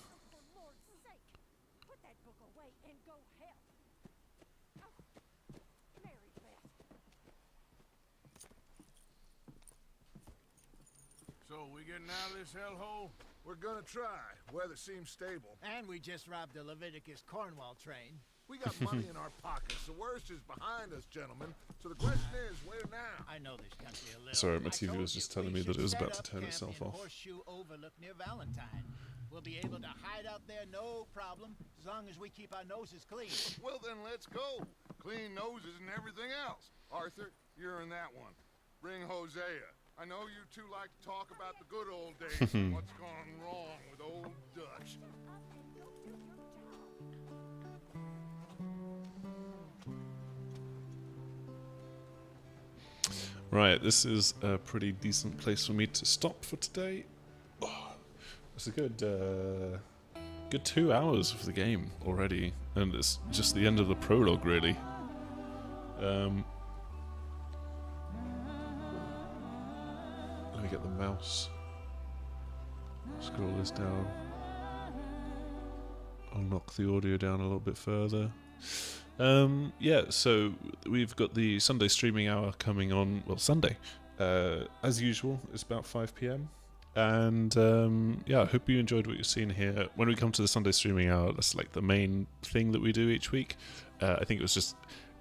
So, we getting out of this hellhole? We're gonna try. Weather seems stable. And we just robbed the Leviticus Cornwall train. We got money in our pockets. The worst is behind us, gentlemen. So the question is, where now? I know this country a little. Sorry, my TV was just telling me that it was about to turn itself off. Horseshoe Overlook near Valentine. We'll be able to hide out there, no problem, as long as we keep our noses clean. Well, then let's go. Clean noses and everything else. Arthur, you're in that one. Bring Hosea. I know you two like to talk about the good old days and what's gone wrong with old Dutch. Right, this is a pretty decent place for me to stop for today. Oh, it's a good 2 hours of the game already, and it's just the end of the prologue, really. Let me get the mouse. Scroll this down. I'll knock the audio down a little bit further. Yeah, so we've got the Sunday streaming hour coming on, well, Sunday. As usual, it's about 5 p.m. And yeah, I hope you enjoyed what you've seen here. When we come to the Sunday streaming hour, that's like the main thing that we do each week. I think it was just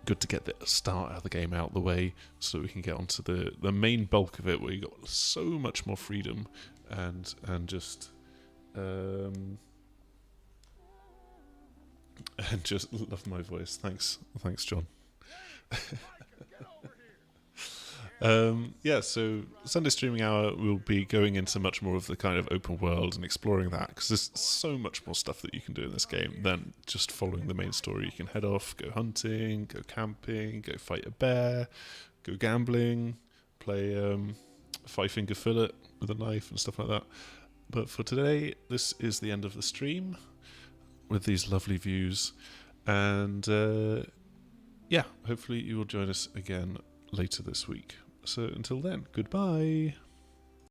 good to get the start of the game out of the way so that we can get onto the main bulk of it, where you got so much more freedom and just and just love my voice. Thanks, John. Yeah, so Sunday streaming hour will be going into much more of the kind of open world and exploring that, because there's so much more stuff that you can do in this game than just following the main story. You can head off, go hunting, go camping, go fight a bear, go gambling, play five-finger fillet with a knife and stuff like that. But for today, this is the end of the stream with these lovely views, and yeah, hopefully you will join us again later this week. So until then, goodbye.